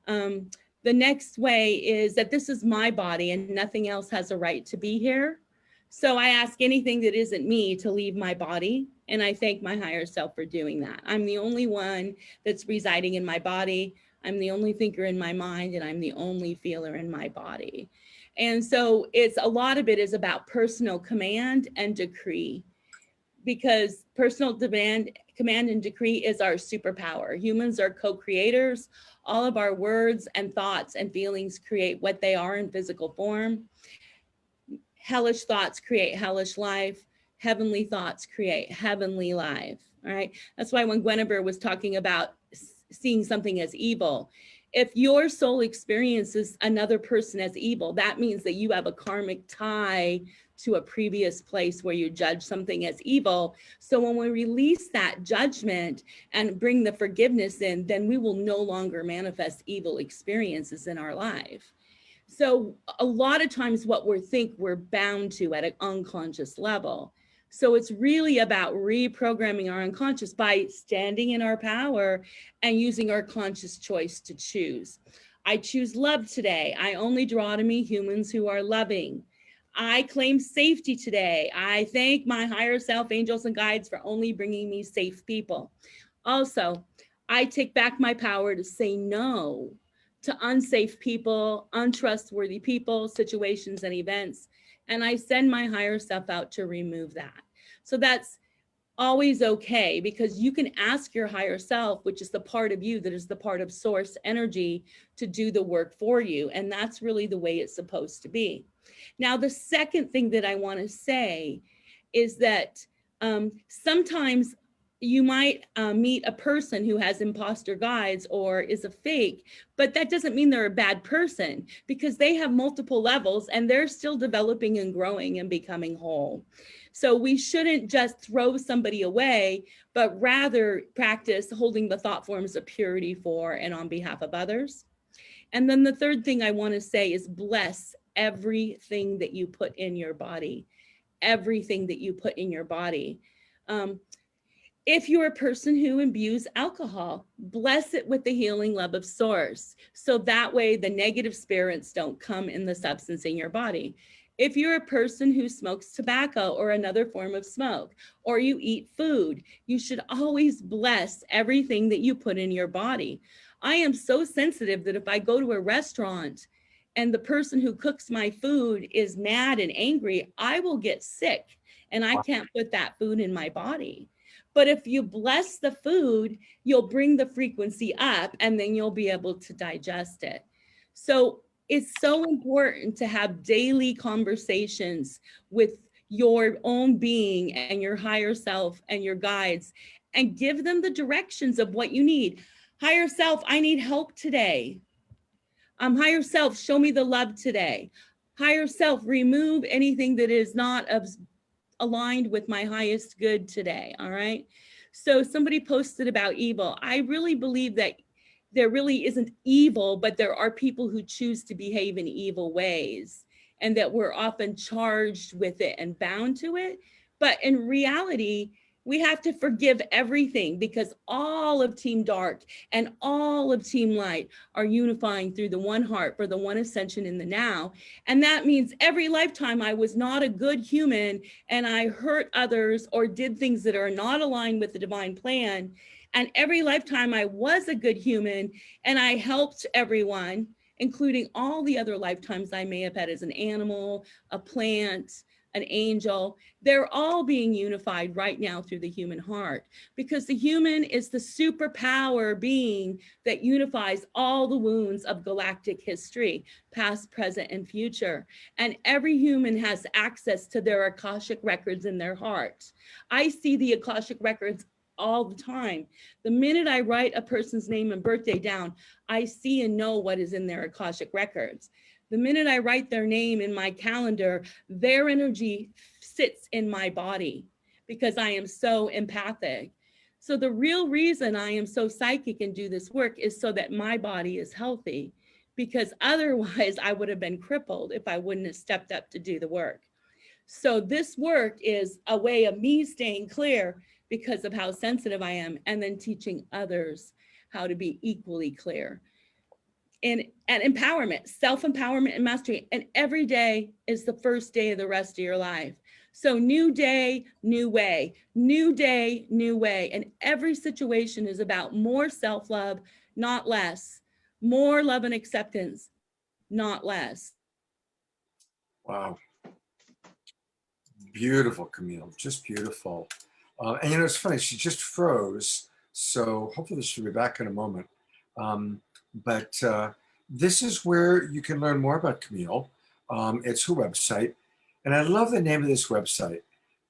The next way is that this is my body and nothing else has a right to be here. So I ask anything that isn't me to leave my body, and I thank my higher self for doing that. I'm the only one that's residing in my body. I'm the only thinker in my mind, and I'm the only feeler in my body. And so a lot of it is about personal command and decree, because personal command and decree is our superpower. Humans are co-creators. All of our words and thoughts and feelings create what they are in physical form. Hellish thoughts create hellish life. Heavenly thoughts create heavenly life. All right. That's why when Guinevere was talking about seeing something as evil, if your soul experiences another person as evil, that means that you have a karmic tie to a previous place where you judge something as evil. So when we release that judgment and bring the forgiveness in, then we will no longer manifest evil experiences in our life. So a lot of times what we think we're bound to at an unconscious level. So it's really about reprogramming our unconscious by standing in our power and using our conscious choice to choose. I choose love today. I only draw to me humans who are loving. I claim safety today. I thank my higher self, angels and guides for only bringing me safe people. Also, I take back my power to say no to unsafe people, untrustworthy people, situations, and events. And I send my higher self out to remove that. So that's always okay, because you can ask your higher self, which is the part of you that is the part of source energy, to do the work for you. And that's really the way it's supposed to be. Now, the second thing that I want to say is that sometimes you might meet a person who has imposter guides or is a fake, but that doesn't mean they're a bad person, because they have multiple levels and they're still developing and growing and becoming whole. So we shouldn't just throw somebody away, but rather practice holding the thought forms of purity for and on behalf of others. And then the third thing I want to say is bless everything that you put in your body, everything that you put in your body. If you're a person who imbues alcohol, bless it with the healing love of source. So that way the negative spirits don't come in the substance in your body. If you're a person who smokes tobacco or another form of smoke, or you eat food, you should always bless everything that you put in your body. I am so sensitive that if I go to a restaurant and the person who cooks my food is mad and angry, I will get sick and I can't put that food in my body. But if you bless the food, you'll bring the frequency up and then you'll be able to digest it. So it's so important to have daily conversations with your own being and your higher self and your guides, and give them the directions of what you need. Higher self, I need help today. Higher self, show me the love today. Higher self, remove anything that is not aligned with my highest good today. All right. So somebody posted about evil. I really believe that there really isn't evil, but there are people who choose to behave in evil ways, and that we're often charged with it and bound to it. But in reality, we have to forgive everything, because all of Team Dark and all of Team Light are unifying through the one heart for the one ascension in the now. And that means every lifetime I was not a good human and I hurt others or did things that are not aligned with the divine plan. And every lifetime I was a good human and I helped everyone, including all the other lifetimes I may have had as an animal, a plant, an angel. They're all being unified right now through the human heart, because the human is the superpower being that unifies all the wounds of galactic history, past, present, and future. And every human has access to their Akashic records in their heart. I see the Akashic records all the time. The minute I write a person's name and birthday down, I see and know what is in their Akashic records. The minute I write their name in my calendar, their energy sits in my body, because I am so empathic. So the real reason I am so psychic and do this work is so that my body is healthy, because otherwise I would have been crippled if I wouldn't have stepped up to do the work. So this work is a way of me staying clear because of how sensitive I am, and then teaching others how to be equally clear. And empowerment, self-empowerment and mastery. And every day is the first day of the rest of your life. So new day, new way, new day, new way. And every situation is about more self-love, not less, more love and acceptance, not less. Wow. Beautiful, Camille. Just beautiful. And it's funny, she just froze. So hopefully she'll be back in a moment. But this is where you can learn more about Camille. It's her website. And I love the name of this website,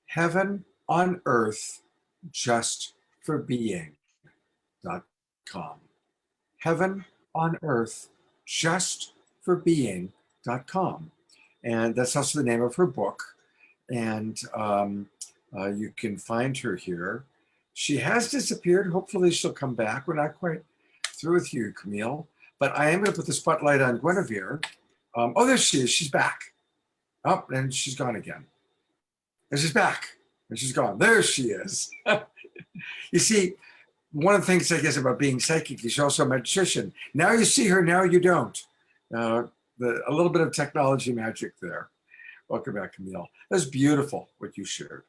Heaven on Earth Just for Being.com. Heaven on Earth Just for Being.com. And that's also the name of her book. And you can find her here. She has disappeared. Hopefully she'll come back. We're not quite through with you, Camille. But I am going to put the spotlight on Guinevere. Oh, there she is. She's back. Oh, and she's gone again. And she's back. And she's gone. There she is. You see, one of the things I guess about being psychic is also a magician. Now you see her, now you don't. A little bit of technology magic there. Welcome back, Camille. That's beautiful what you shared.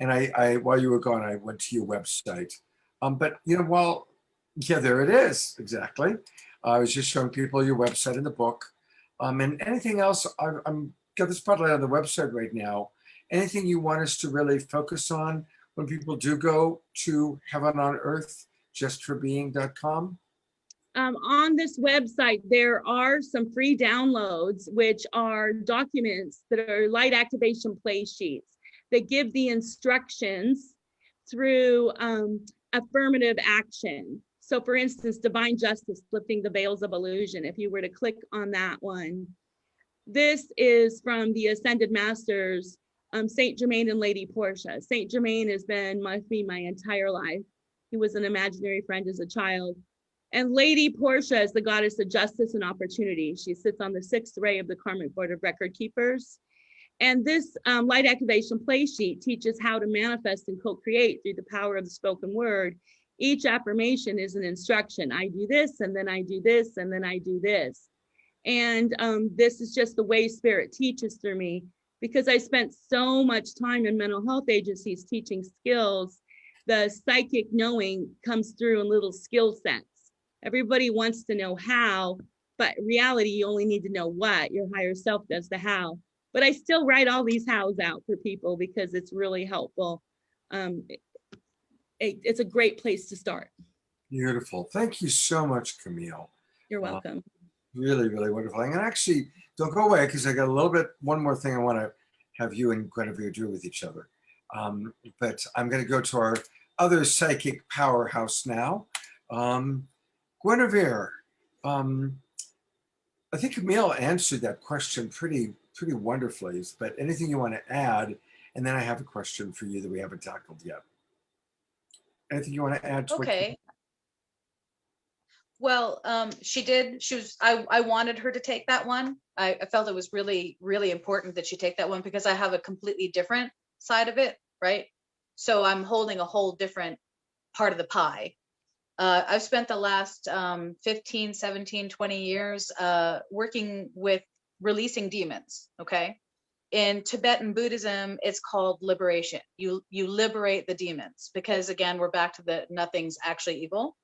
And I while you were gone, I went to your website. But you know, yeah, there it is. Exactly. I was just showing people your website and the book. And anything else, I'm got the spotlight on the website right now. Anything you want us to really focus on when people do go to Heaven on Earth Just for Being.com? On this website, there are some free downloads, which are documents that are light activation play sheets that give the instructions through affirmative action. So for instance, divine justice, lifting the veils of illusion. If you were to click on that one, this is from the Ascended Masters, Saint Germain and Lady Portia. Saint Germain has been with me my entire life. He was an imaginary friend as a child. And Lady Portia is the goddess of justice and opportunity. She sits on the 6th ray of the Karmic Board of Record Keepers. And this light activation play sheet teaches how to manifest and co-create through the power of the spoken word. Each affirmation is an instruction. I do this, and then I do this, and then I do this. And this is just the way Spirit teaches through me, because I spent so much time in mental health agencies teaching skills. The psychic knowing comes through in little skill sets. Everybody wants to know how, but in reality, you only need to know what. Your higher self does the how. But I still write all these hows out for people because it's really helpful. It's a great place to start. Beautiful. Thank you so much, Camille. You're welcome. Really, really wonderful. And actually, don't go away because I got one more thing I want to have you and Guinevere do with each other. But I'm going to go to our other psychic powerhouse now. Guinevere, I think Camille answered that question pretty wonderfully, but anything you want to add? And then I have a question for you that we haven't tackled yet. Anything you want to add to Okay. Well, I wanted her to take that one. I felt it was really, really important that she take that one because I have a completely different side of it, right? So I'm holding a whole different part of the pie. I've spent the last 15, 17, 20 years working with releasing demons, okay? In Tibetan Buddhism, it's called liberation. You liberate the demons because, again, we're back to the nothing's actually evil.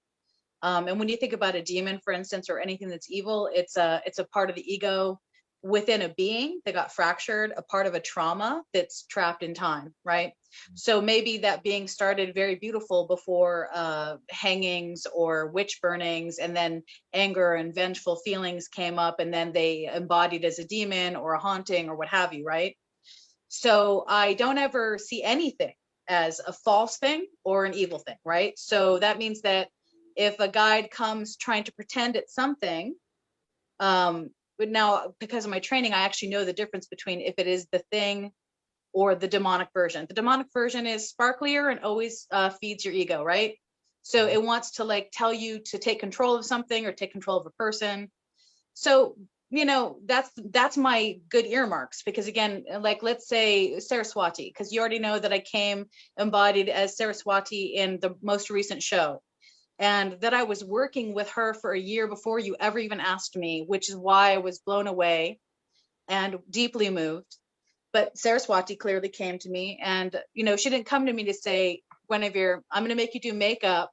And when you think about a demon, for instance, or anything that's evil, it's a part of the ego within a being that got fractured, a part of a trauma that's trapped in time, right? So maybe that being started very beautiful before hangings or witch burnings, and then anger and vengeful feelings came up, and then they embodied as a demon or a haunting or what have you, right? So I don't ever see anything as a false thing or an evil thing, right? So that means that if a guide comes trying to pretend it's something, but now because of my training, I actually know the difference between if it is the thing or the demonic version. The demonic version is sparklier and always feeds your ego, right? So it wants to like tell you to take control of something or take control of a person. So, you know, that's my good earmarks, because again, like let's say Saraswati, because you already know that I came embodied as Saraswati in the most recent show. And that I was working with her for a year before you ever even asked me, which is why I was blown away and deeply moved. But Saraswati clearly came to me, and, you know, she didn't come to me to say, Guinevere, I'm going to make you do makeup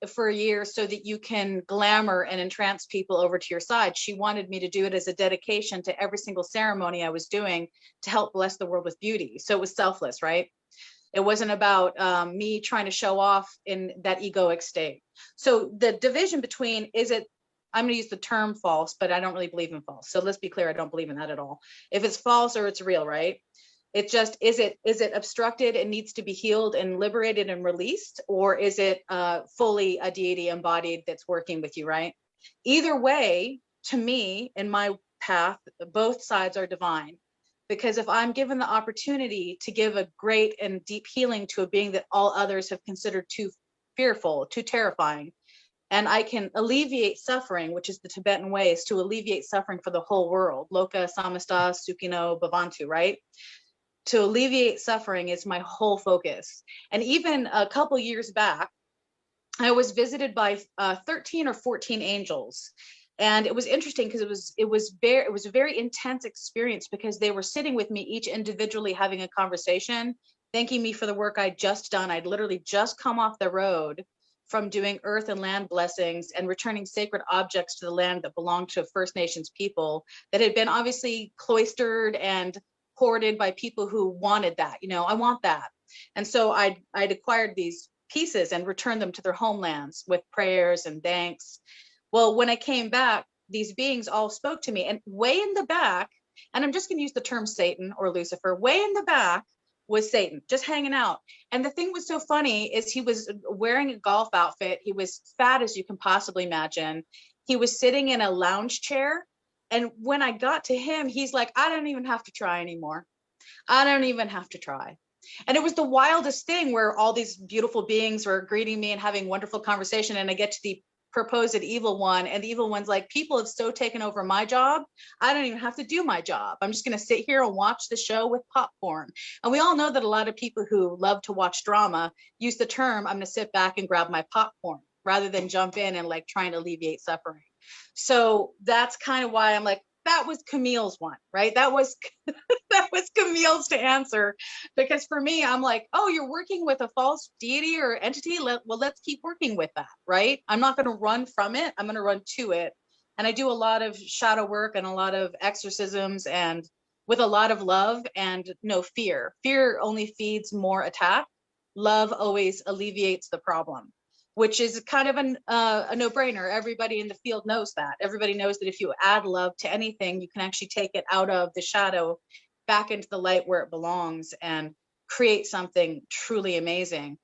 for a year so that you can glamour and entrance people over to your side. She wanted me to do it as a dedication to every single ceremony I was doing to help bless the world with beauty. So it was selfless, right? It wasn't about me trying to show off in that egoic state. So the division between, I'm going to use the term false, but I don't really believe in false. So let's be clear, I don't believe in that at all. If it's false or it's real, right? It's just, is it obstructed and needs to be healed and liberated and released? Or is it fully a deity embodied that's working with you, right? Either way, to me, in my path, both sides are divine. Because if I'm given the opportunity to give a great and deep healing to a being that all others have considered too fearful, too terrifying, and I can alleviate suffering, which is the Tibetan way, is to alleviate suffering for the whole world. Loka samasta sukhino bhavantu, right? To alleviate suffering is my whole focus. And even a couple years back, I was visited by 13 or 14 angels. And it was interesting because it was a very intense experience, because they were sitting with me, each individually having a conversation, thanking me for the work I'd just done. I'd literally just come off the road from doing earth and land blessings and returning sacred objects to the land that belonged to First Nations people that had been obviously cloistered and hoarded by people who wanted that. You know, I want that. And so I'd acquired these pieces and returned them to their homelands with prayers and thanks. Well, when I came back, these beings all spoke to me, and way in the back, and I'm just going to use the term Satan or Lucifer, way in the back was Satan, just hanging out. And the thing was so funny is he was wearing a golf outfit. He was fat as you can possibly imagine. He was sitting in a lounge chair. And when I got to him, he's like, I don't even have to try anymore. I don't even have to try. And it was the wildest thing, where all these beautiful beings were greeting me and having wonderful conversation. And I get to the proposed evil one, and the evil one's like, people have so taken over my job, I don't even have to do my job. I'm just going to sit here and watch the show with popcorn. And we all know that a lot of people who love to watch drama use the term, I'm going to sit back and grab my popcorn, rather than jump in and like trying to alleviate suffering. So that's kind of why I'm like, that was Camille's one, right? That was that was Camille's to answer, because for me, I'm like, oh, you're working with a false deity or entity. Let's keep working with that, right? I'm not going to run from it. I'm going to run to it. And I do a lot of shadow work and a lot of exorcisms, and with a lot of love and no fear. Fear only feeds more attack. Love always alleviates the problem, which is kind of a no-brainer. Everybody in the field knows that. Everybody knows that if you add love to anything, you can actually take it out of the shadow back into the light where it belongs and create something truly amazing.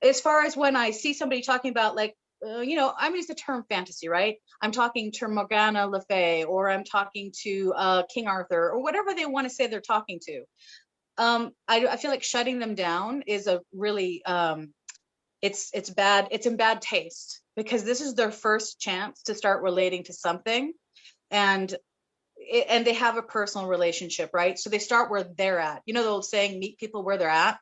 As far as when I see somebody talking about like, I'm gonna use the term fantasy, right? I'm talking to Morgana Le Fay, or I'm talking to King Arthur, or whatever they want to say they're talking to. I feel like shutting them down is a really, it's bad. It's in bad taste, because this is their first chance to start relating to something, and they have a personal relationship, right? So they start where they're at. You know the old saying, meet people where they're at.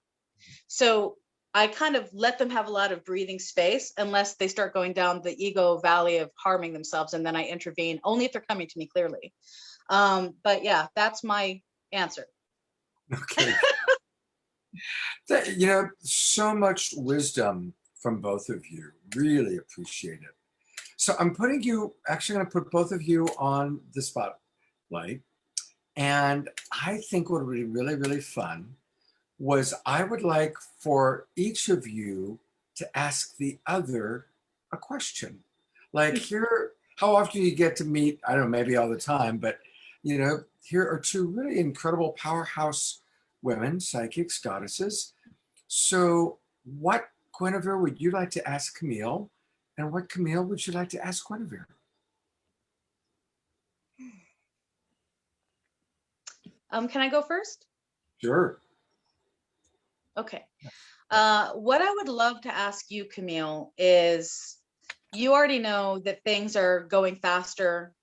So I kind of let them have a lot of breathing space, unless they start going down the ego valley of harming themselves, and then I intervene, only if they're coming to me clearly. But yeah, that's my answer. Okay. So much wisdom from both of you. Really appreciate it. So I'm going to put both of you on the spotlight. And I think what would be really, really fun was, I would like for each of you to ask the other a question. Like, here, how often you get to meet, I don't know, maybe all the time, but here are two really incredible powerhouse women, psychics, goddesses. So what, Guinevere, would you like to ask Camille? And what, Camille, would you like to ask Guinevere? Can I go first? Sure. Okay. What I would love to ask you, Camille, is, you already know that things are going faster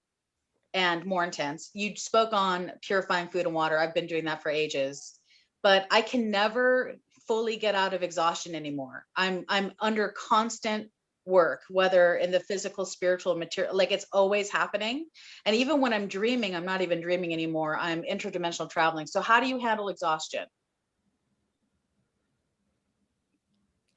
and more intense. You spoke on purifying food and water. I've been doing that for ages, but I can never fully get out of exhaustion anymore. I'm under constant work, whether in the physical, spiritual, material, like it's always happening. And even when I'm dreaming, I'm not even dreaming anymore. I'm interdimensional traveling. So how do you handle exhaustion?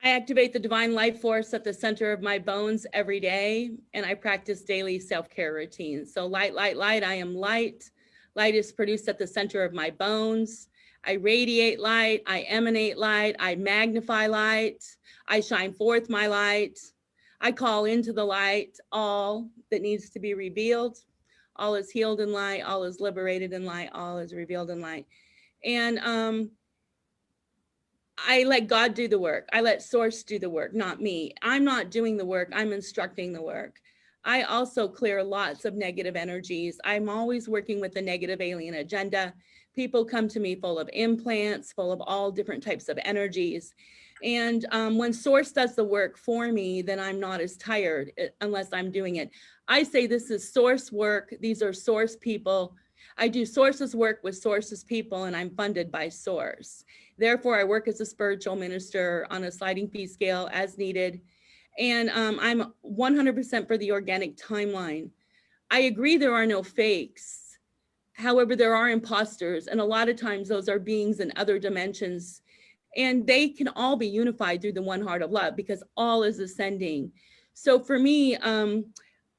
I activate the divine life force at the center of my bones every day, and I practice daily self-care routines. So light, light, light, I am light. Light is produced at the center of my bones. I radiate light, I emanate light, I magnify light, I shine forth my light. I call into the light all that needs to be revealed. All is healed in light, all is liberated in light, all is revealed in light. And I let God do the work. I let source do the work, not me. I'm not doing the work, I'm instructing the work. I also clear lots of negative energies. I'm always working with the negative alien agenda. People come to me full of implants, full of all different types of energies. And when source does the work for me, then I'm not as tired unless I'm doing it. I say this is source work. These are source people. I do source's work with source's people, and I'm funded by source. Therefore, I work as a spiritual minister on a sliding fee scale as needed. And I'm 100% for the organic timeline. I agree there are no fakes. However, there are imposters. And a lot of times those are beings in other dimensions. And they can all be unified through the one heart of love because all is ascending. So for me,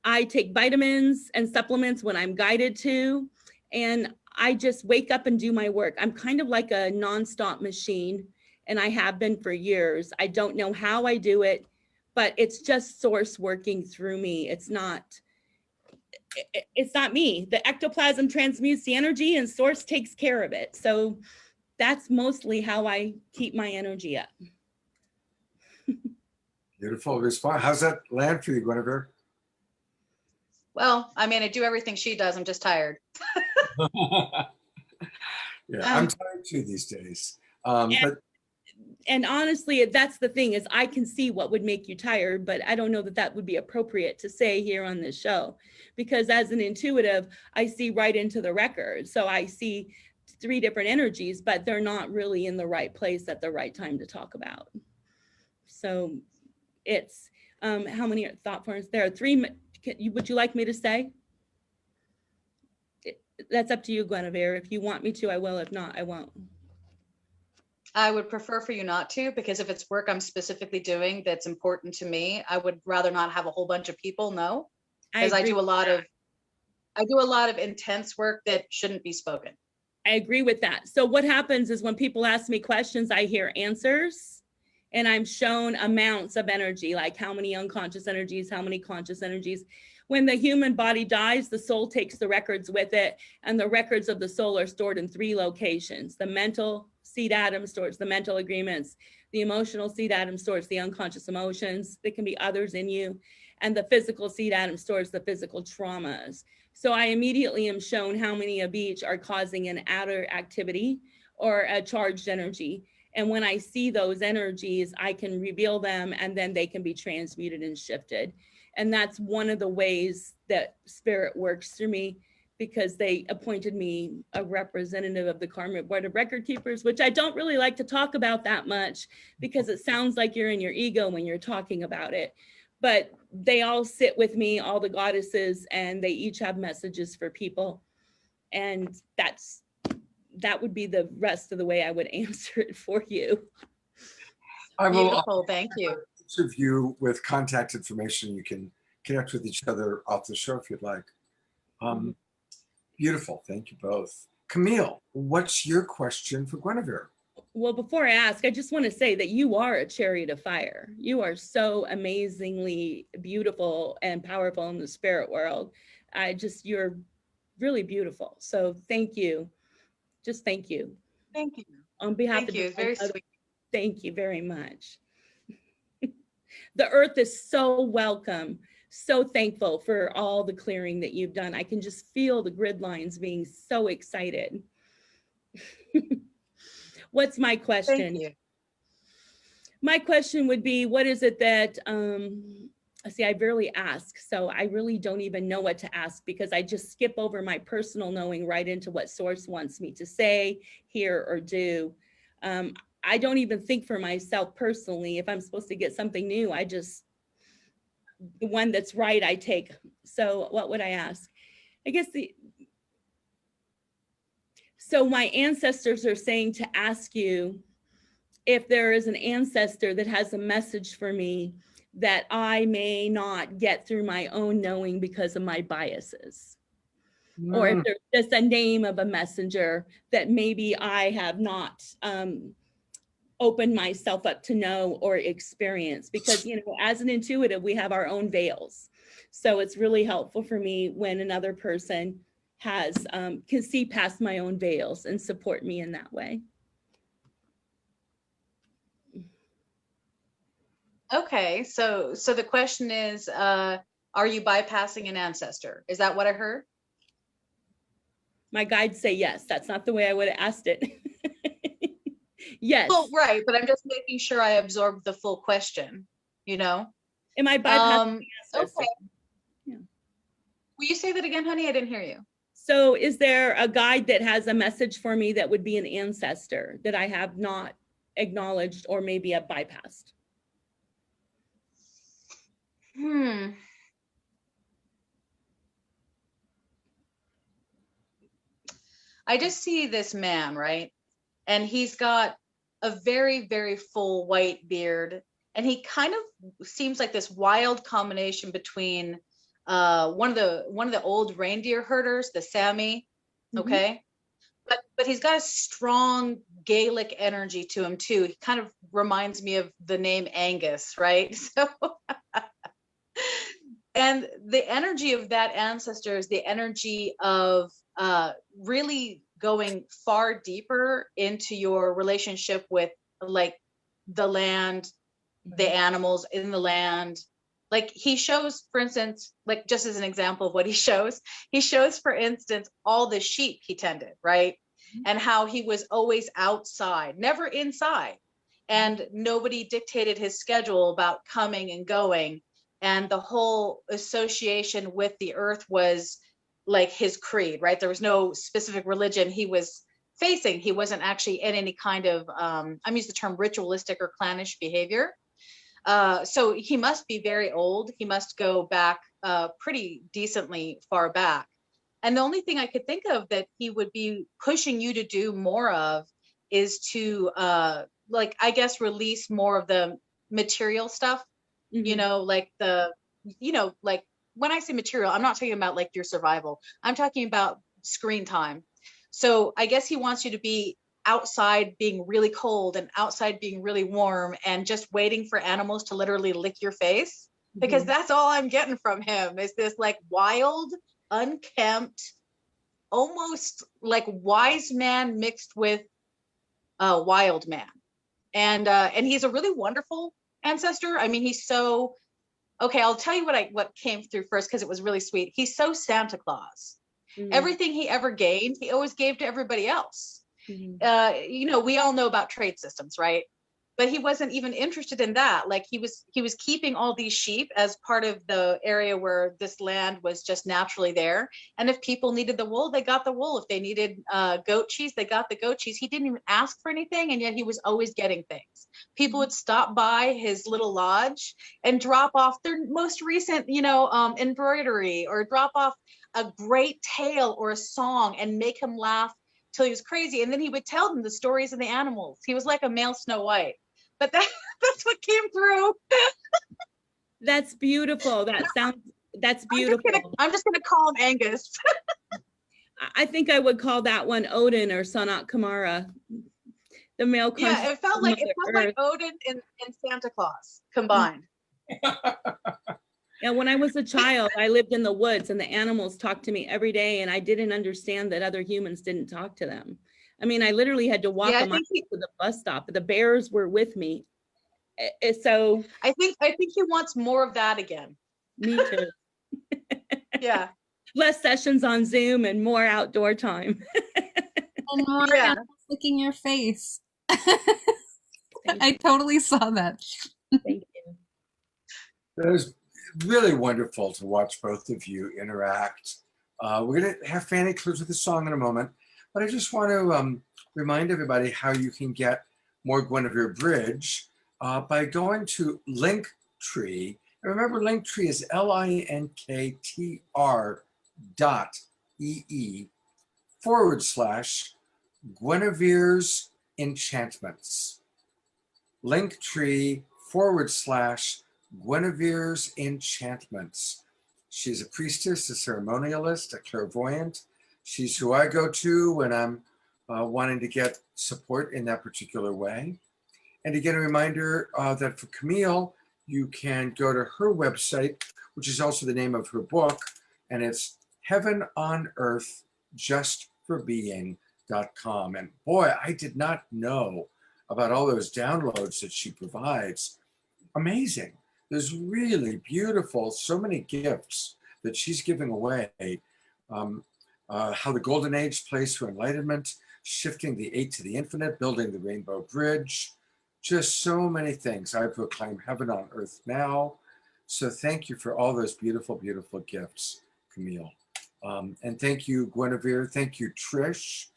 I take vitamins and supplements when I'm guided to. And I just wake up and do my work. I'm kind of like a nonstop machine, and I have been for years. I don't know how I do it, but it's just source working through me. It's not me. The ectoplasm transmutes the energy and source takes care of it. So that's mostly how I keep my energy up. Beautiful response. How's that land for you, Guinevere? Well, I mean, I do everything she does. I'm just tired. Yeah, I'm tired too these days. And honestly, that's the thing is I can see what would make you tired, but I don't know that that would be appropriate to say here on this show, because as an intuitive, I see right into the record. So I see 3 different energies, but they're not really in the right place at the right time to talk about. So it's, how many thought forms? There are 3, would you like me to say? That's up to you, Guinevere. If you want me to, I will. If not, I won't. I would prefer for you not to, because if it's work I'm specifically doing that's important to me, I would rather not have a whole bunch of people know, because I do a lot of intense work that shouldn't be spoken. I agree with that. So what happens is when people ask me questions, I hear answers, and I'm shown amounts of energy, like how many unconscious energies, how many conscious energies. When the human body dies, the soul takes the records with it, and the records of the soul are stored in 3 locations. The mental seed atom stores the mental agreements. The emotional seed atom stores the unconscious emotions. There can be others in you. And the physical seed atom stores the physical traumas. So I immediately am shown how many of each are causing an outer activity or a charged energy. And when I see those energies, I can reveal them, and then they can be transmuted and shifted. And that's one of the ways that spirit works through me, because they appointed me a representative of the Karmic Board of Record Keepers, which I don't really like to talk about that much because it sounds like you're in your ego when you're talking about it. But they all sit with me, all the goddesses, and they each have messages for people. And that would be the rest of the way I would answer it for you. I will. Beautiful, thank you. Each of you with contact information. You can connect with each other off the show if you'd like. Beautiful. Thank you both. Camille, what's your question for Guinevere? Well, before I ask, I just want to say that you are a chariot of fire. You are so amazingly beautiful and powerful in the spirit world. You're really beautiful. So thank you. Just thank you. Thank you. On behalf Thank of you. It's very sweet. Thank you very much. The earth is so welcome. So thankful for all the clearing that you've done. I can just feel the grid lines being so excited. What's my question? Thank you. My question would be, what is it that, see, I barely ask, so I really don't even know what to ask, because I just skip over my personal knowing right into what source wants me to say, hear, or do. I don't even think for myself personally. If I'm supposed to get something new, the one that's right, I take. So what would I ask? I guess so my ancestors are saying to ask you if there is an ancestor that has a message for me that I may not get through my own knowing because of my biases. Or if there's just a name of a messenger that maybe I have not opened myself up to know or experience. Because, you know, as an intuitive, we have our own veils. So it's really helpful for me when another person has can see past my own veils and support me in that way. Okay, so the question is, are you bypassing an ancestor? Is that what I heard? My guides say yes. That's not the way I would have asked it. Yes. Well, right, but I'm just making sure I absorb the full question, you know? Am I bypassing the ancestor? Okay. Yeah. Will you say that again, honey? I didn't hear you. So is there a guide that has a message for me that would be an ancestor that I have not acknowledged or maybe have bypassed? I just see this man, right? And he's got a very, very full white beard. And he kind of seems like this wild combination between one of the old reindeer herders, the Sami, okay? But he's got a strong Gaelic energy to him too. He kind of reminds me of the name Angus, right? So and the energy of that ancestor is the energy of really going far deeper into your relationship with like the land, the animals in the land. Like he shows, for instance, like just as an example of what he shows, for instance, all the sheep he tended, right? And how he was always outside, never inside. And nobody dictated his schedule about coming and going. And the whole association with the earth was like his creed, right? There was no specific religion he was facing. He wasn't actually in any kind of, I'm using the term ritualistic or clannish behavior. So he must be very old. He must go back pretty decently far back. And the only thing I could think of that he would be pushing you to do more of is to, like, I guess, release more of the material stuff, you know, like like when I say material, I'm not talking about like your survival. I'm talking about screen time. So I guess he wants you to be outside being really cold and outside being really warm and just waiting for animals to literally lick your face, because that's all I'm getting from him is this like wild, unkempt, almost like wise man mixed with a wild man. And he's a really wonderful ancestor. I mean, he's so okay. I'll tell you what came through first because it was really sweet. He's so Santa Claus. Everything he ever gained, he always gave to everybody else. You know, we all know about trade systems, right? But he wasn't even interested in that. Like he was keeping all these sheep as part of the area where this land was just naturally there. And if people needed the wool, they got the wool. If they needed goat cheese, they got the goat cheese. He didn't even ask for anything, and yet he was always getting things. People would stop by his little lodge and drop off their most recent, you know, embroidery, or drop off a great tale or a song and make him laugh till he was crazy. And then he would tell them the stories of the animals. He was like a male Snow White. But that's what came through. That's beautiful. That's beautiful. I'm just gonna call him Angus. I think I would call that one Odin or Sanat Kumara. The male. Yeah, it felt like Odin and Santa Claus combined. Yeah, when I was a child, I lived in the woods and the animals talked to me every day, and I didn't understand that other humans didn't talk to them. I mean, I literally had to walk them to the bus stop, but the bears were with me. So I think he wants more of that again. Me too. Yeah. Less sessions on Zoom and more outdoor time. And more animals licking your face. I totally saw that. Thank you. That was really wonderful to watch both of you interact. We're going to have Fanny close with a song in a moment, but I just want to remind everybody how you can get more Guinevere Bridge by going to Linktree. And remember, Linktree is linktr.ee/Guinevere's Enchantments. Linktree/Guinevere's Enchantments. She's a priestess, a ceremonialist, a clairvoyant. She's who I go to when I'm wanting to get support in that particular way. And again, a reminder that for Camille, you can go to her website, which is also the name of her book, and it's Heaven on Earth Just for Being.com. And boy, I did not know about all those downloads that she provides. Amazing. There's really beautiful, so many gifts that she's giving away. How the Golden Age plays to enlightenment, shifting the 8 to the infinite, building the Rainbow Bridge, just so many things. I proclaim heaven on earth now. So thank you for all those beautiful, beautiful gifts, Camille. And thank you, Guinevere. Thank you, Trish.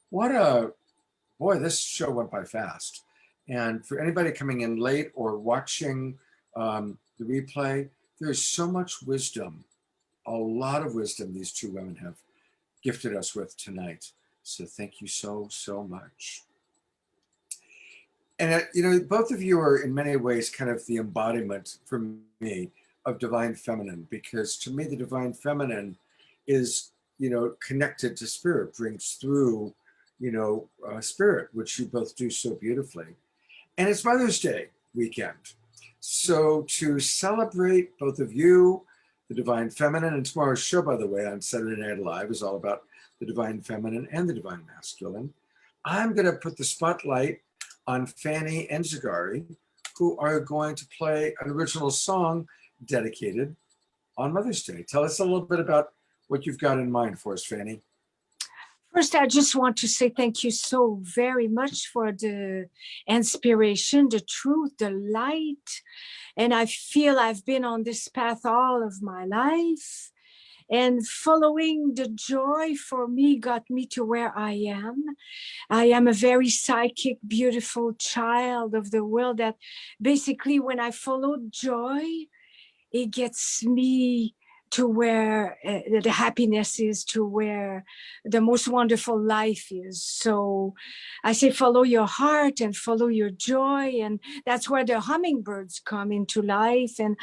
Boy, this show went by fast. And for anybody coming in late or watching the replay, there's so much wisdom, a lot of wisdom these two women have gifted us with tonight. So thank you so, so much. And, both of you are in many ways kind of the embodiment for me of divine feminine, because to me, the divine feminine is, connected to spirit, brings through, spirit, which you both do so beautifully. And it's Mother's Day weekend. So to celebrate both of you, the divine feminine, and tomorrow's show, by the way, on Saturday Night Live is all about the divine feminine and the divine masculine. I'm going to put the spotlight on Fanny and Zagari, who are going to play an original song dedicated on Mother's Day. Tell us a little bit about what you've got in mind for us, Fanny. First, I just want to say thank you so very much for the inspiration, the truth, the light. And I feel I've been on this path all of my life. And following the joy for me got me to where I am. I am a very psychic, beautiful child of the world that basically when I follow joy, it gets me to where the happiness is, to where the most wonderful life is. So I say, follow your heart and follow your joy. And that's where the hummingbirds come into life. And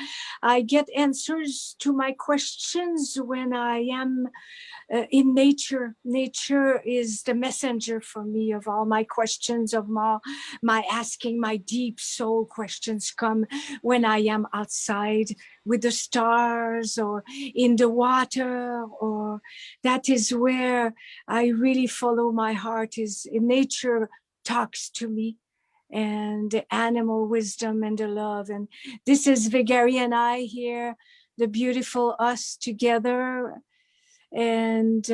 I get answers to my questions when I am in nature. Nature is the messenger for me of all my questions, of my asking, my deep soul questions come when I am outside with the stars or in the water, or that is where I really follow my heart. Is in nature talks to me, and the animal wisdom and the love. And this is Vigari and I here, the beautiful us together. And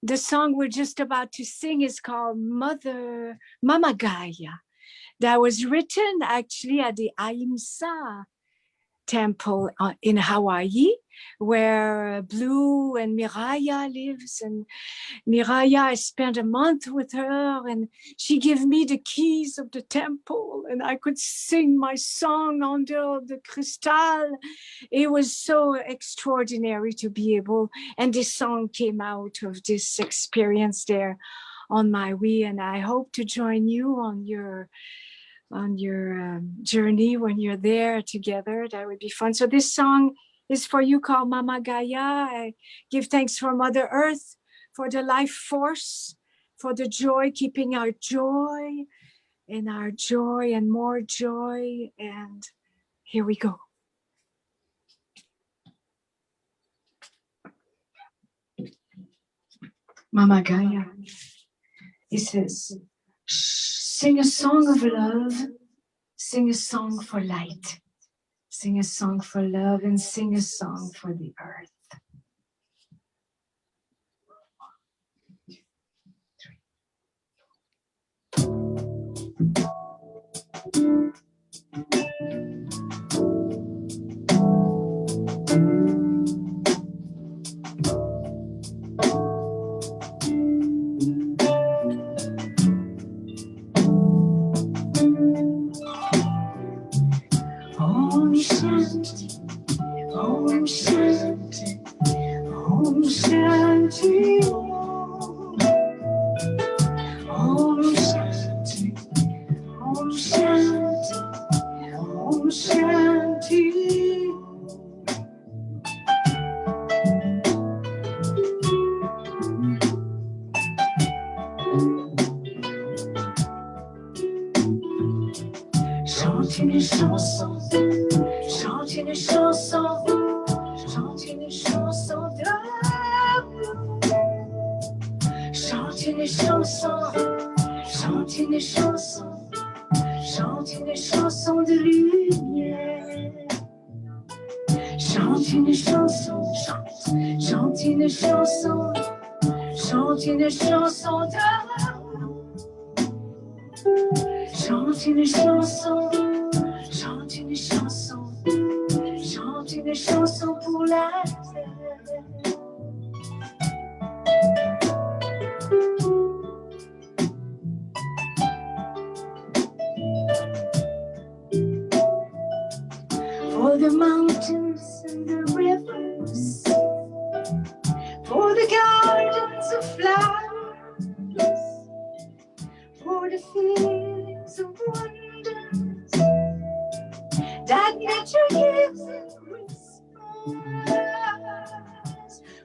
the song we're just about to sing is called Mama Gaia. That was written actually at the Ahimsa temple in Hawaii, where Blue and Miraya lives. And Miraya, I spent a month with her, and she gave me the keys of the temple, and I could sing my song under the crystal. It was so extraordinary to be able, and this song came out of this experience there on Maui, and I hope to join you on your journey when you're there together. That would be fun. So this song is for you, called Mama Gaia. I give thanks for Mother Earth, for the life force, for the joy, keeping our joy and more joy. And here we go. Mama Gaia. He says, sing a song of love, sing a song for light, sing a song for love, and sing a song for the earth. Om Shanti, Om Shanti, Om Shanti, Om Shanti, Om Shanti. chante une chanson, chante une chanson, chante une chanson d'amour. Chante une chanson, chante une chanson, chante une chanson de lumière. Chante une chanson, chante une chanson, chante une chanson d'amour. Chante une chanson, chante une chanson, chante une chanson pour la terre. For the mountains and the rivers, for the gardens of flowers, for the feelings of wonders that nature gives in whispers.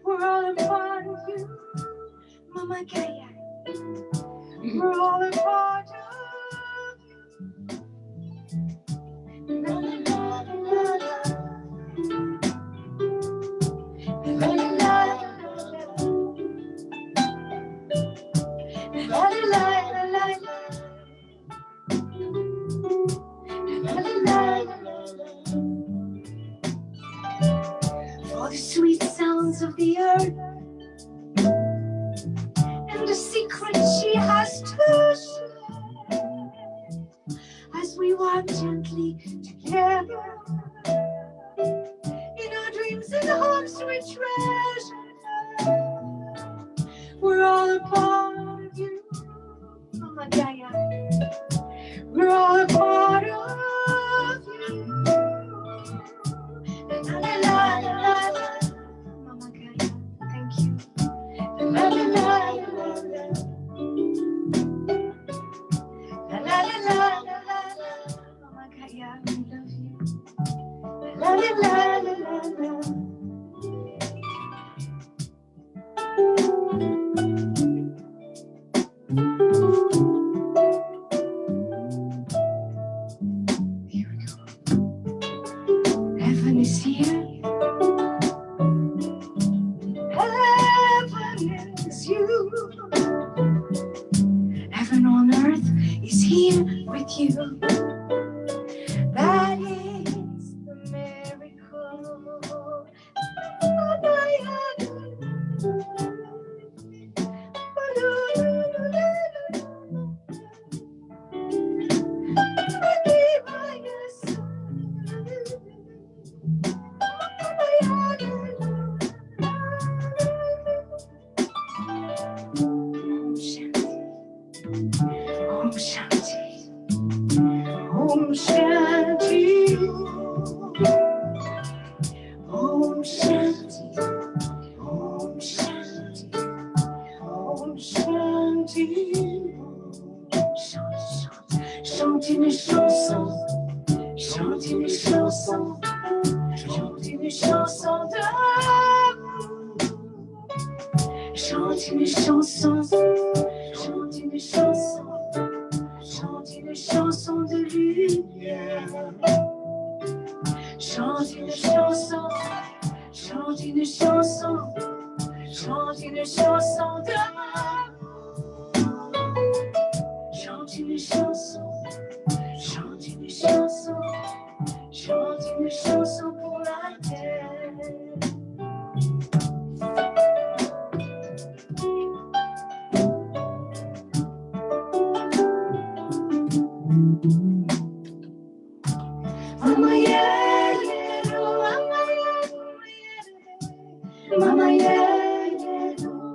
We're all a part of you, Mama Gaia. We're all a part of you. La, la, la, la, la. La, la, la, la, la, la, la. For the sweet sounds of the earth and the secret she has to share as we walk gently together in our dreams and hopes we treasure. We're all a part of you, Mama Gaia. We're all a part of you. La la la la la. Mama Gaia, thank you. La la la la la. La la la la la la. Mama Gaia, we love you. La la la la la la. Heaven is here. Heaven is you. Heaven on earth is here with you. That is the miracle. Om Shanti, Om Shanti, Om Shanti, Om Shanti, Om Shanti. Chante une chanson, chante une chanson, chante une chanson d'amour. Chante une chanson, chante une chanson, chante une chanson de lumière. Chante une chanson, chante une chanson, chante une chanson d'amour. Chante une chanson, chante une chanson, chante une chanson pour la terre. Mama yeah, yeah, oh, mama yeah, yeah, mama yeah, yeah, oh,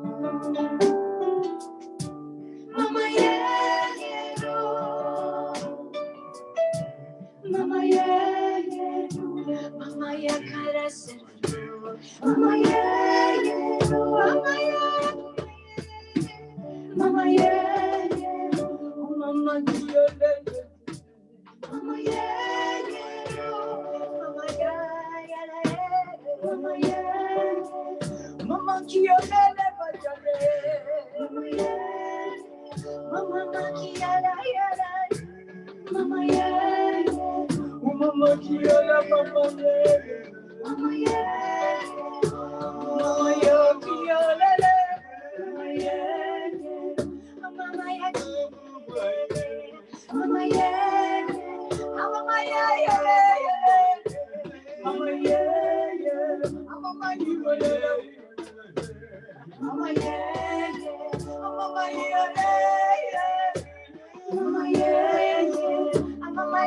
mama yeah, yeah, oh, mama yeah, carece, mama yeah, yeah, oh, mama yeah, yeah, oh, mama yeah, mama yeah, yeah, oh, mama yeah, yeah, mama yeah, mama kia lele bajare, mama yeah, mama kia la ya la, mama yeah, Mama Kiola, Mama yeah. Mama yeah. Mama yo Kiola, Mama yeah. Mama yeah. Mama yeah. Mama yeah, yeah. Mama yeah. Mama Kiola. Mama yeah. Mama yeah. Mama yeah. Mama yeah. Mama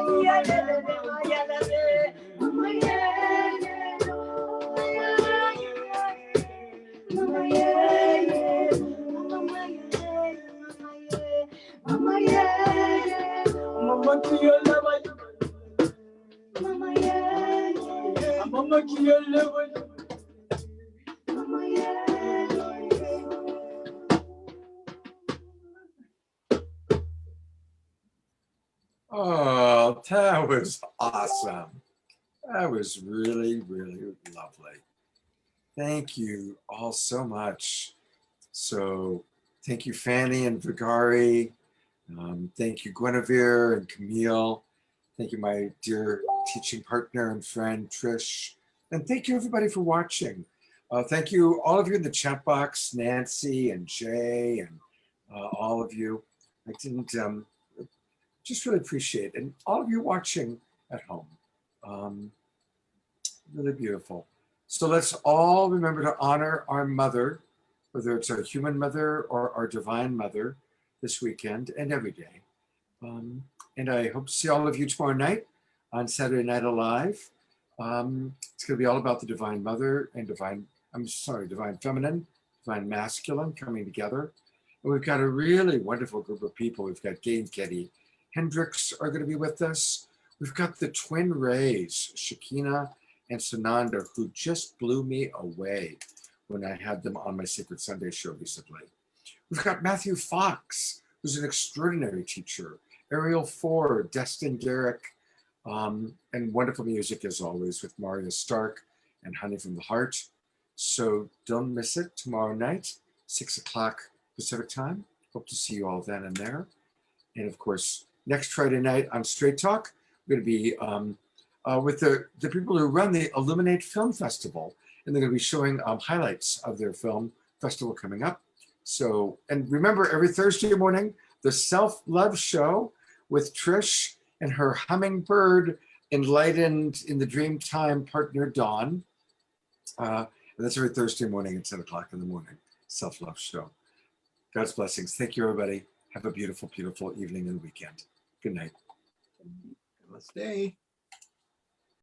Oh, that was awesome. That was really, really lovely. Thank you all so much. So thank you, Fanny and Vigari. Thank you, Guinevere and Camille. Thank you, my dear teaching partner and friend, Trish. And thank you, everybody, for watching. Thank you, all of you in the chat box, Nancy and Jay and all of you. I didn't just really appreciate it. And all of you watching at home. Really beautiful. So let's all remember to honor our mother, whether it's our human mother or our divine mother, this weekend and every day. And I hope to see all of you tomorrow night on Saturday Night Alive. It's going to be all about the Divine Mother and Divine Feminine, Divine Masculine coming together. And we've got a really wonderful group of people. We've got Gay and Getty Hendricks are going to be with us. We've got the twin Rays, Shakina and Sananda, who just blew me away when I had them on my Sacred Sunday show recently. We've got Matthew Fox, who's an extraordinary teacher, Ariel Ford, Destin Garrick, and wonderful music as always with Maria Stark and Honey from the Heart. So don't miss it tomorrow night, 6 o'clock Pacific time. Hope to see you all then and there. And of course, next Friday night on Straight Talk, we're going to be with the people who run the Illuminate Film Festival, and they're going to be showing highlights of their film festival coming up. So, and remember, every Thursday morning, the Self-Love Show with Trish and her hummingbird enlightened in the dream time partner, Dawn. And that's every Thursday morning at 10 o'clock in the morning, Self-Love Show. God's blessings. Thank you, everybody. Have a beautiful, beautiful evening and weekend. Good night. Let's stay.